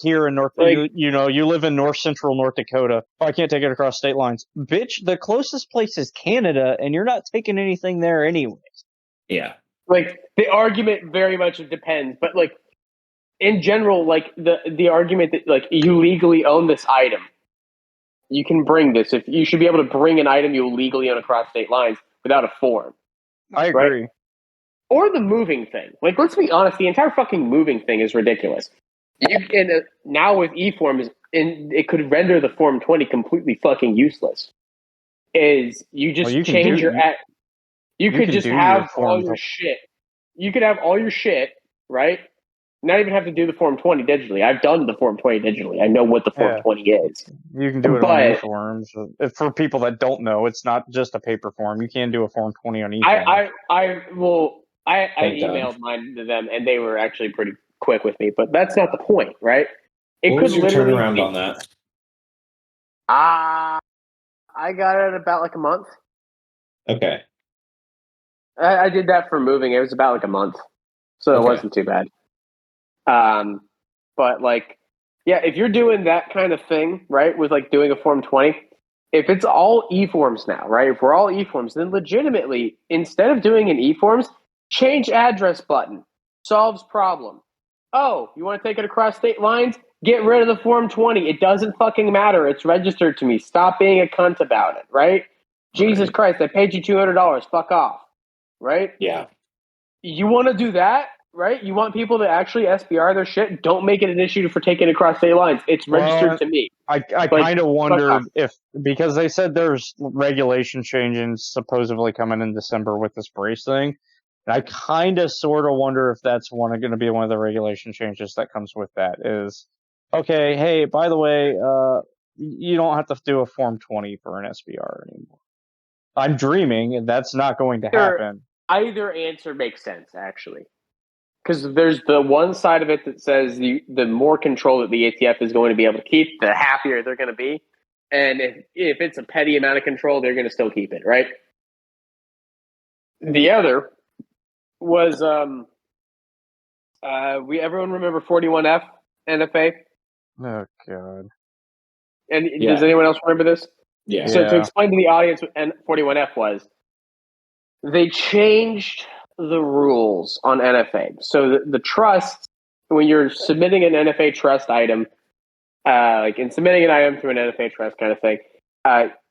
here in North, you live in north central North Dakota. Oh, I can't take it across state lines, bitch. The closest place is Canada, and you're not taking anything there anyways. Yeah, like the argument very much depends, but like. In general, like the argument that like you legally own this item, you can bring this. If you should be able to bring an item you legally own across state lines without a form. I agree. Right? Or the moving thing. Like, let's be honest, the entire fucking moving thing is ridiculous. Now with e-forms, it could render the Form 20 completely fucking useless. You change your you could just have all your shit. You could have all your shit, right? Not even have to do the Form 20 digitally. I've done the Form 20 digitally. I know what the Form 20 is. You can do it on e-forms. For people that don't know, it's not just a paper form. You can do a Form 20 on e-form. I emailed mine to them, and they were actually pretty quick with me. But that's not the point, right? What was your turnaround on that? I got it about like a month. Okay. I did that for moving. It was about like a month. So it wasn't too bad. But like, yeah, if you're doing that kind of thing, right, with like doing a Form 20, if it's all e-forms now, right? If we're all e-forms, then legitimately, instead of doing an e-forms, change address button. Solves problem. Oh, you want to take it across state lines? Get rid of the Form 20. It doesn't fucking matter. It's registered to me. Stop being a cunt about it, right? Jesus Christ, I paid you $200. Fuck off, right? Yeah. You want to do that, right? You want people to actually SBR their shit? Don't make it an issue for taking it across state lines. It's registered to me. I kind of wondered if, because they said there's regulation changing supposedly coming in December with this brace thing. And I kind of sort of wonder if that's going to be one of the regulation changes that comes with that is, okay, hey, by the way, you don't have to do a Form 20 for an SBR anymore. I'm dreaming, and that's not going to happen. Either answer makes sense, actually. Because there's the one side of it that says the more control that the ATF is going to be able to keep, the happier they're going to be. And if it's a petty amount of control, they're going to still keep it, right? The other was everyone remember 41F NFA? Oh god. And does anyone else remember this? Yeah. So to explain to the audience what 41F was, they changed the rules on NFA. So the trust, when you're submitting an NFA trust item, like in submitting an item through an NFA trust kind of thing,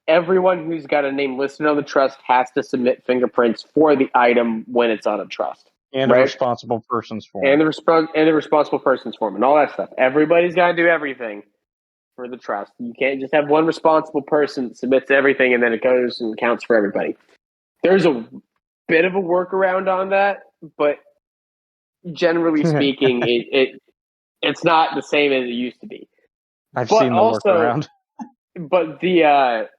everyone who's got a name listed on the trust has to submit fingerprints for the item when it's on a trust. And right? a responsible person's form. And the responsible person's form and all that stuff. Everybody's got to do everything for the trust. You can't just have one responsible person that submits everything and then it goes and counts for everybody. There's a bit of a workaround on that, but generally speaking, it's not the same as it used to be. I've seen the workaround. But the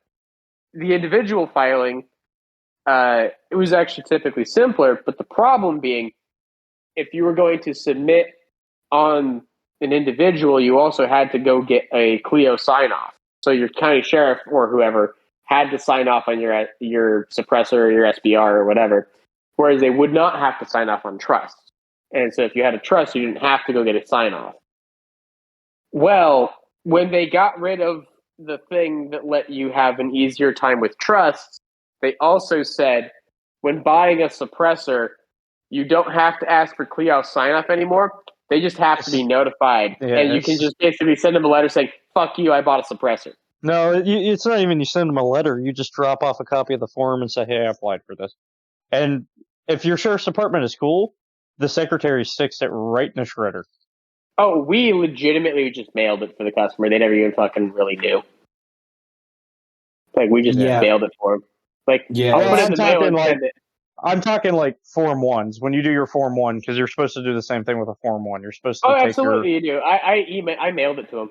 individual filing, it was actually typically simpler. But the problem being, if you were going to submit on an individual, you also had to go get a Clio sign off. So your county sheriff or whoever had to sign off on your suppressor or your SBR or whatever, whereas they would not have to sign off on trust. And so if you had a trust, you didn't have to go get a sign off. Well, when they got rid of the thing that let you have an easier time with trusts, they also said when buying a suppressor, you don't have to ask for Clio sign off anymore. They just have to be notified. And you can just basically send them a letter saying, fuck you, I bought a suppressor. No, it's not even you send them a letter. You just drop off a copy of the form and say, hey, I applied for this. And if your sheriff's department is cool, the secretary sticks it right in the shredder. Oh, we legitimately just mailed it for the customer. They never even fucking really knew. Like, we just mailed it for them. Like, I'll put it in the mail and send it. I'm talking like Form 1s. When you do your Form 1, because you're supposed to do the same thing with a Form 1. You're supposed to take absolutely you do. I mailed it to them.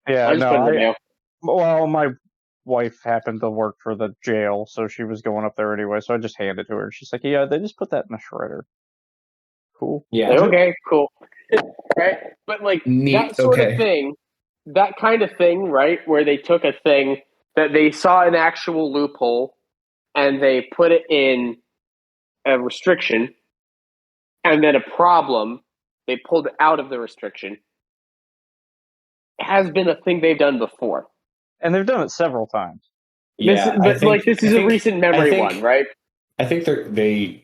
Yeah, I just put it in the mail. Well, my wife happened to work for the jail, so she was going up there anyway, so I just handed it to her. And she's like, yeah, they just put that in a shredder. Cool. Yeah. Okay, cool. Right? But like that sort of thing, that kind of thing, right? Where they took a thing that they saw an actual loophole and they put it in a restriction, and then a problem, they pulled it out of the restriction, has been a thing they've done before. And they've done it several times. Yeah, this is a recent memory one, right? I think the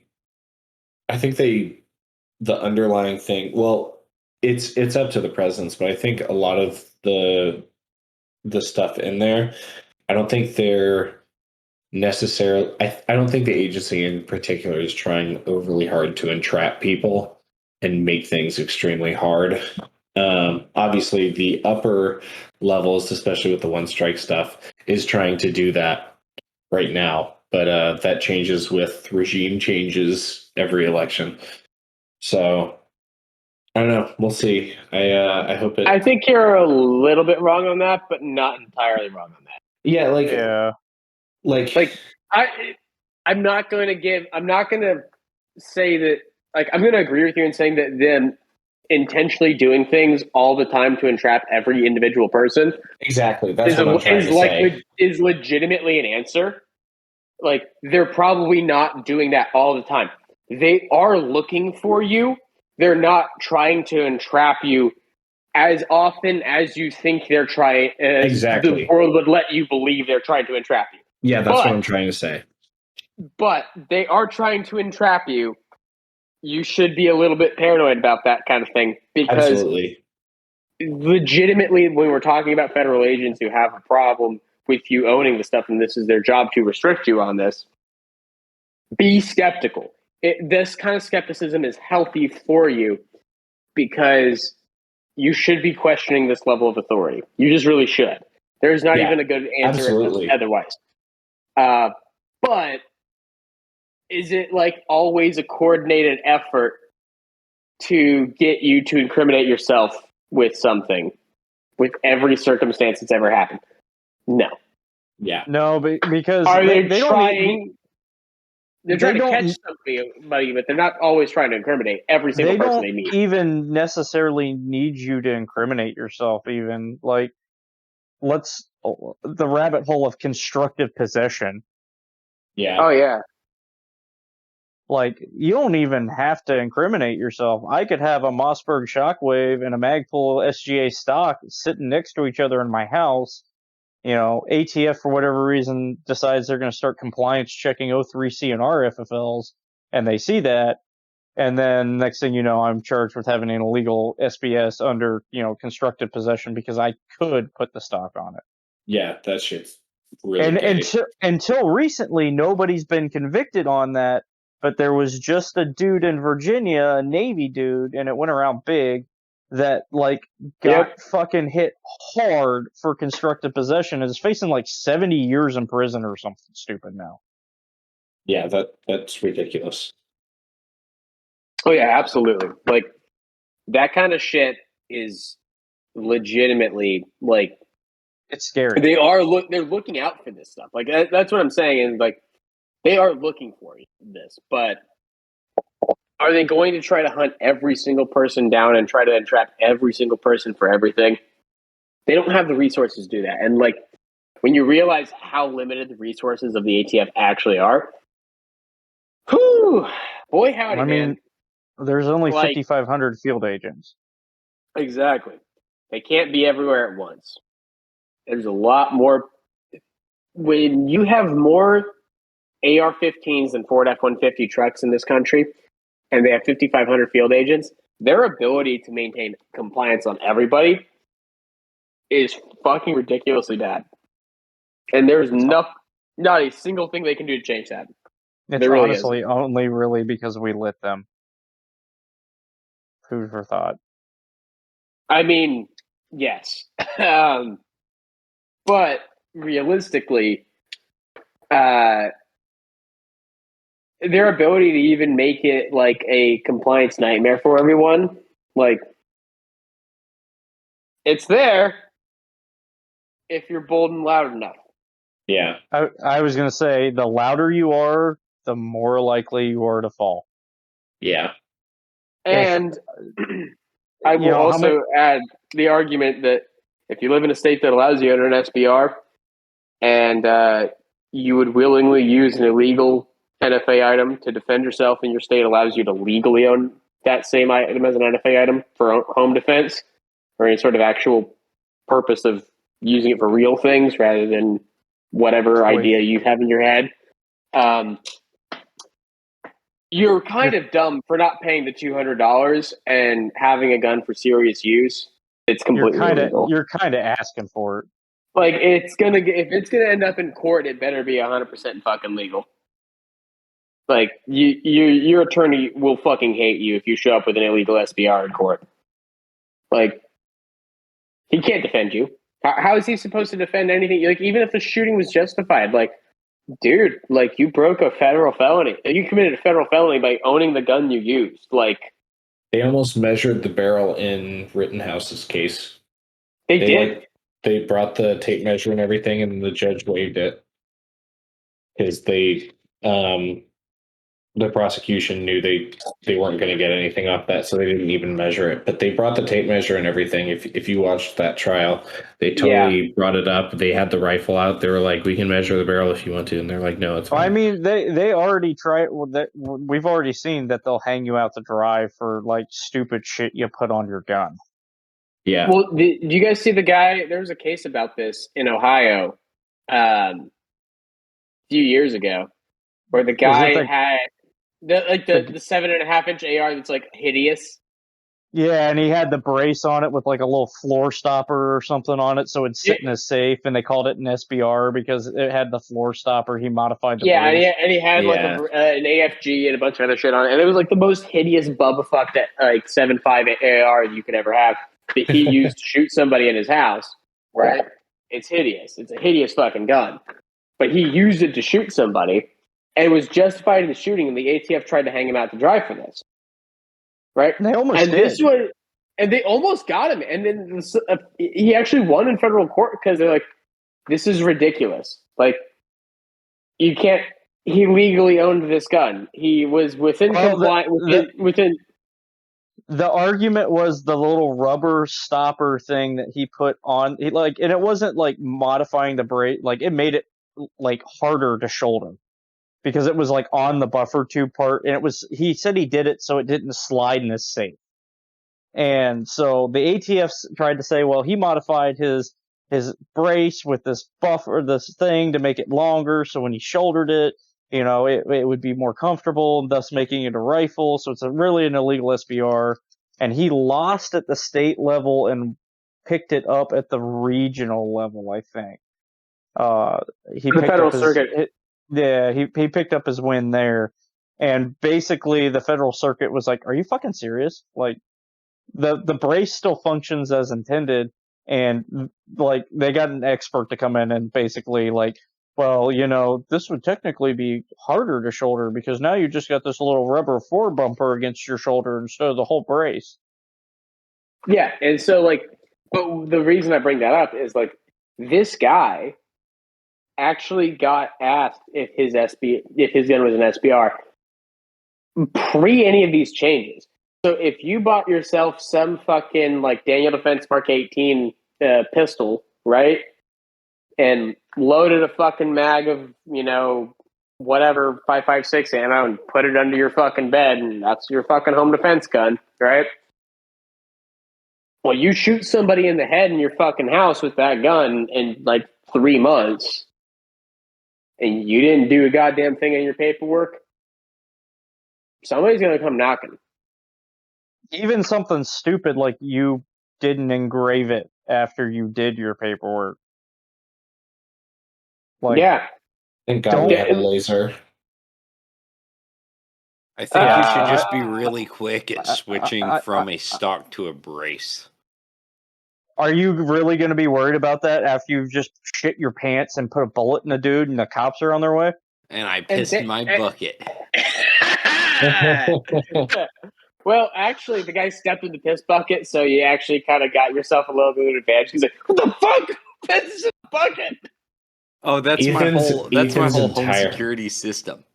underlying thing, well, it's up to the presidents, but I think a lot of the stuff in there, I don't think they're necessarily, I don't think the agency in particular is trying overly hard to entrap people and make things extremely hard. Obviously, the upper levels, especially with the one strike stuff, is trying to do that right now. But that changes with regime changes every election. So I don't know. We'll see. I hope it. I think you're a little bit wrong on that, but not entirely wrong on that. Yeah, I'm not going to say that. Like, I'm going to agree with you in saying that them intentionally doing things all the time to entrap every individual person. Exactly. That's what I'm trying to say. Is legitimately an answer. Like, they're probably not doing that all the time. They are looking for you. They're not trying to entrap you as often as you think they're trying. Exactly. The world would let you believe they're trying to entrap you. Yeah, that's what I'm trying to say. But they are trying to entrap you. You should be a little bit paranoid about that kind of thing because Absolutely. legitimately, when we're talking about federal agents who have a problem with you owning the stuff and this is their job to restrict you on this, be skeptical. This kind of skepticism is healthy for you because you should be questioning this level of authority. You just really should. There's not even a good answer absolutely. otherwise. But is it like always a coordinated effort to get you to incriminate yourself with something, with every circumstance that's ever happened? No. Yeah. No, because Are they don't trying? They're trying to don't- catch somebody, but they're not always trying to incriminate every single person they meet. even necessarily need you to incriminate yourself. Even like, the rabbit hole of constructive possession. Yeah. Oh yeah. Like, you don't even have to incriminate yourself. I could have a Mossberg Shockwave and a mag full SGA stock sitting next to each other in my house. You know, ATF, for whatever reason, decides they're going to start compliance checking O3C and RFFLs, and they see that. And then next thing you know, I'm charged with having an illegal SBS under, constructive possession because I could put the stock on it. Yeah, that shit's really And gay. until recently, nobody's been convicted on that. But there was just a dude in Virginia, a Navy dude, and it went around big, that got fucking hit hard for constructive possession and is facing 70 years in prison or something stupid now. Yeah, that's ridiculous. Oh yeah, absolutely. Like that kind of shit is legitimately it's scary. They're looking out for this stuff. Like that's what I'm saying. Is they are looking for this, but are they going to try to hunt every single person down and try to entrap every single person for everything? They don't have the resources to do that. And when you realize how limited the resources of the ATF actually are, whew, boy howdy, man. There's only 5,500 field agents. Exactly. They can't be everywhere at once. There's a lot more. When you have more AR-15s than Ford F-150 trucks in this country, and they have 5,500 field agents, their ability to maintain compliance on everybody is fucking ridiculously bad. And there's not a single thing they can do to change that. It's really honestly only really because we lit them. Food for thought. I mean, yes. But realistically, their ability to even make it a compliance nightmare for everyone, it's there if you're bold and loud enough. Yeah. I was going to say, the louder you are, the more likely you are to fall. Yeah. And I will also add the argument that if you live in a state that allows you under an SBR and you would willingly use an illegal NFA item to defend yourself and your state allows you to legally own that same item as an NFA item for home defense or any sort of actual purpose of using it for real things rather than whatever idea you have in your head, you're kind of dumb for not paying the $200 and having a gun for serious use. It's completely illegal. You're kind of asking for it. If it's gonna end up in court, it better be 100% fucking legal. Your attorney will fucking hate you if you show up with an illegal SBR in court. He can't defend you. How is he supposed to defend anything? Even if the shooting was justified, dude, you broke a federal felony. You committed a federal felony by owning the gun you used. They almost measured the barrel in Rittenhouse's case. They did. They brought the tape measure and everything, and the judge waived it because the prosecution knew they weren't going to get anything off that, so they didn't even measure it. But they brought the tape measure and everything. If you watched that trial, they totally brought it up. They had the rifle out. They were like, "We can measure the barrel if you want to," and they're like, "No, it's fine." I mean, they already tried. We've already seen that they'll hang you out to dry for stupid shit you put on your gun. Yeah. Well, did you guys see the guy? There was a case about this in Ohio a few years ago where the guy had the 7.5-inch AR that's like hideous. Yeah, and he had the brace on it with like a little floor stopper or something on it, so it'd sit in a safe, and they called it an SBR because it had the floor stopper. He modified the brace. And he had like an AFG and a bunch of other shit on it, and it was like the most hideous Bubba fuck that like 7.5 AR you could ever have that he used to shoot somebody in his house. Right? It's hideous. It's a hideous fucking gun, but he used it to shoot somebody, and was justified in the shooting. And the ATF tried to hang him out to dry for this. Right? And they almost and did. This one, and they almost got him. And then he actually won in federal court because they're like, "This is ridiculous. Like, you can't." He legally owned this gun. He was within compliance. Within. The argument was the little rubber stopper thing that he put on. And it wasn't like modifying the brake. Like, it made it like harder to shoulder because it was like on the buffer tube part, and he said he did it so it didn't slide in his safe. And so the ATF tried to say, well, he modified his brace with this thing to make it longer, so when he shouldered it, it would be more comfortable, thus making it a rifle. So it's really an illegal SBR. And he lost at the state level and picked it up at the regional level, I think. He the picked federal up circuit. He picked up his win there. And basically the federal circuit was like, are you fucking serious? Like, the brace still functions as intended, and like they got an expert to come in and basically like, well, this would technically be harder to shoulder because now you just got this little rubber floor bumper against your shoulder instead of the whole brace. Yeah, and so like, but the reason I bring that up is like this guy actually got asked if his gun was an SBR pre any of these changes. So if you bought yourself some fucking like Daniel Defense Mark 18 pistol, right, and loaded a fucking mag of whatever 5.56 ammo and put it under your fucking bed, and that's your fucking home defense gun, right? Well, you shoot somebody in the head in your fucking house with that gun in like 3 months, and you didn't do a goddamn thing on your paperwork, somebody's gonna come knocking. Even something stupid like you didn't engrave it after you did your paperwork. Like, yeah. Thank God we had a laser. I think you should just be really quick at switching from a stock to a brace. Are you really going to be worried about that after you've just shit your pants and put a bullet in a dude and the cops are on their way? And I pissed my bucket. Well, actually, the guy stepped in the piss bucket, so you actually kind of got yourself a little bit of an advantage. He's like, "What the fuck? Piss in the bucket!" Oh, that's my whole home security system.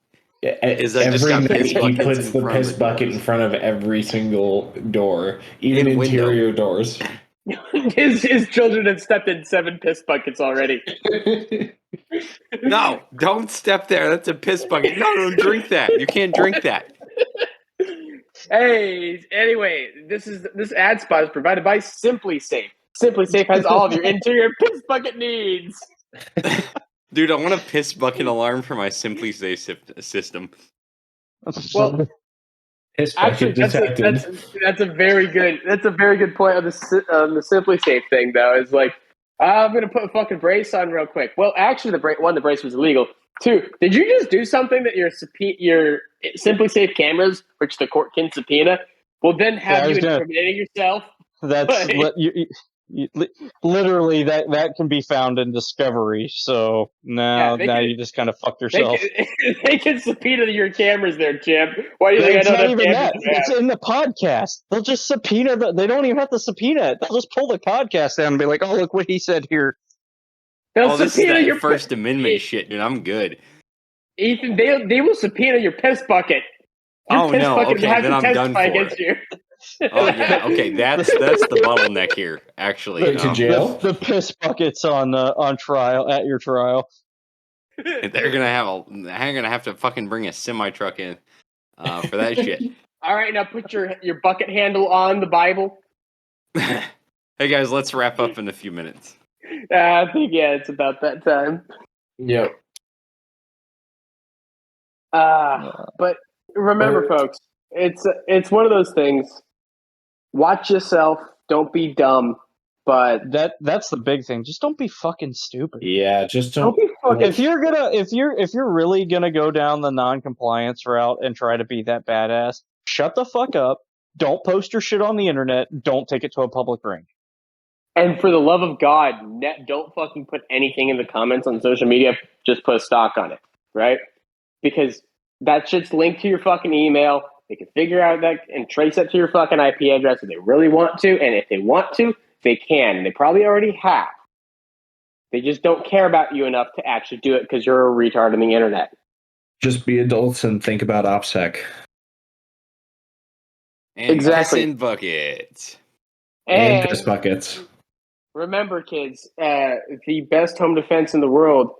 Yeah, every night he puts the piss bucket in front of every single door, even interior doors. His children have stepped in 7 piss buckets already. No, don't step there. That's a piss bucket. No, don't drink that. You can't drink that. Hey, anyway, this ad spot is provided by Simply Safe. Simply Safe has all of your interior piss bucket needs. Dude, I want a piss bucket alarm for my Simply Safe system. Well, piss bucket detected. That's a very good point on the Simply Safe thing, though. Is like, I'm gonna put a fucking brace on real quick. Well, actually, the brace was illegal. 2, did you just do something that your Simply Safe cameras, which the court can subpoena, will then have you incriminating yourself? That's literally that can be found in discovery. So now you just kind of fuck yourself. They can subpoena your cameras there, Jim. Why do you think I don't have cameras? It's in the podcast. They'll just subpoena. They don't even have to subpoena it. They'll just pull the podcast down and be like, "Oh, look what he said here." This is your First Amendment shit, dude. I'm good. Ethan, they will subpoena your piss bucket. Your piss bucket okay, then I'm done for it. You. Oh yeah, okay, that's the bottleneck here. Actually, to jail. The piss buckets on trial at your trial. They're gonna have to fucking bring a semi truck in for that shit. All right, now put your bucket handle on the Bible. Hey guys, let's wrap up in a few minutes. I think it's about that time. Yep. But remember, folks, it's one of those things. Watch yourself. Don't be dumb. But That's the big thing. Just don't be fucking stupid. Yeah, just don't don't. be fucking. If you're really gonna go down the non-compliance route and try to be that badass, shut the fuck up. Don't post your shit on the internet. Don't take it to a public range. And for the love of God, don't fucking put anything in the comments on social media. Just put a stock on it, right? Because that shit's linked to your fucking email. They can figure out that and trace that to your fucking IP address if they really want to. And if they want to, they can. And they probably already have. They just don't care about you enough to actually do it because you're a retard on the internet. Just be adults and think about OPSEC. And Exactly. piss in buckets. And piss buckets. Remember, kids, the best home defense in the world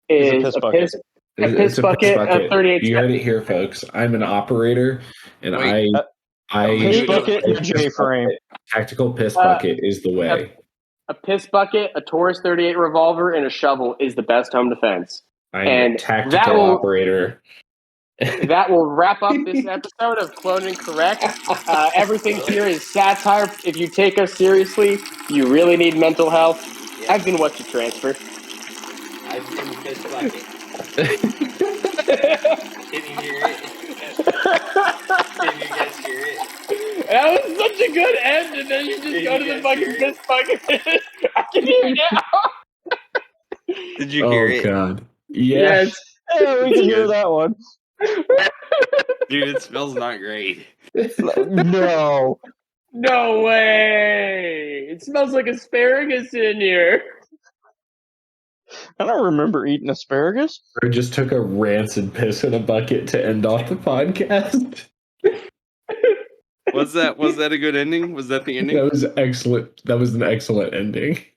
is a piss bucket, a 38. You heard it here, folks. I'm an operator, and Wait. I Piss bucket and a J-frame. Tactical piss bucket is the way. A piss bucket, a Taurus 38 revolver, and a shovel is the best home defense. I'm a tactical operator. That will wrap up this episode of Clone and Correct. Everything here is satire. If you take us seriously, you really need mental health. Yeah. I've been What You Transfer. I've been piss bucket. Can you hear it? Can you guys hear it? That was such a good end, and then you just go to the fucking piss bucket. I can hear it now. Did you hear it? Oh, God. Yes. Yeah, we can hear that one. Dude, it smells not great. No. No way! It smells like asparagus in here. I don't remember eating asparagus. I just took a rancid piss in a bucket to end off the podcast. Was that a good ending? Was that the ending? That was excellent. That was an excellent ending.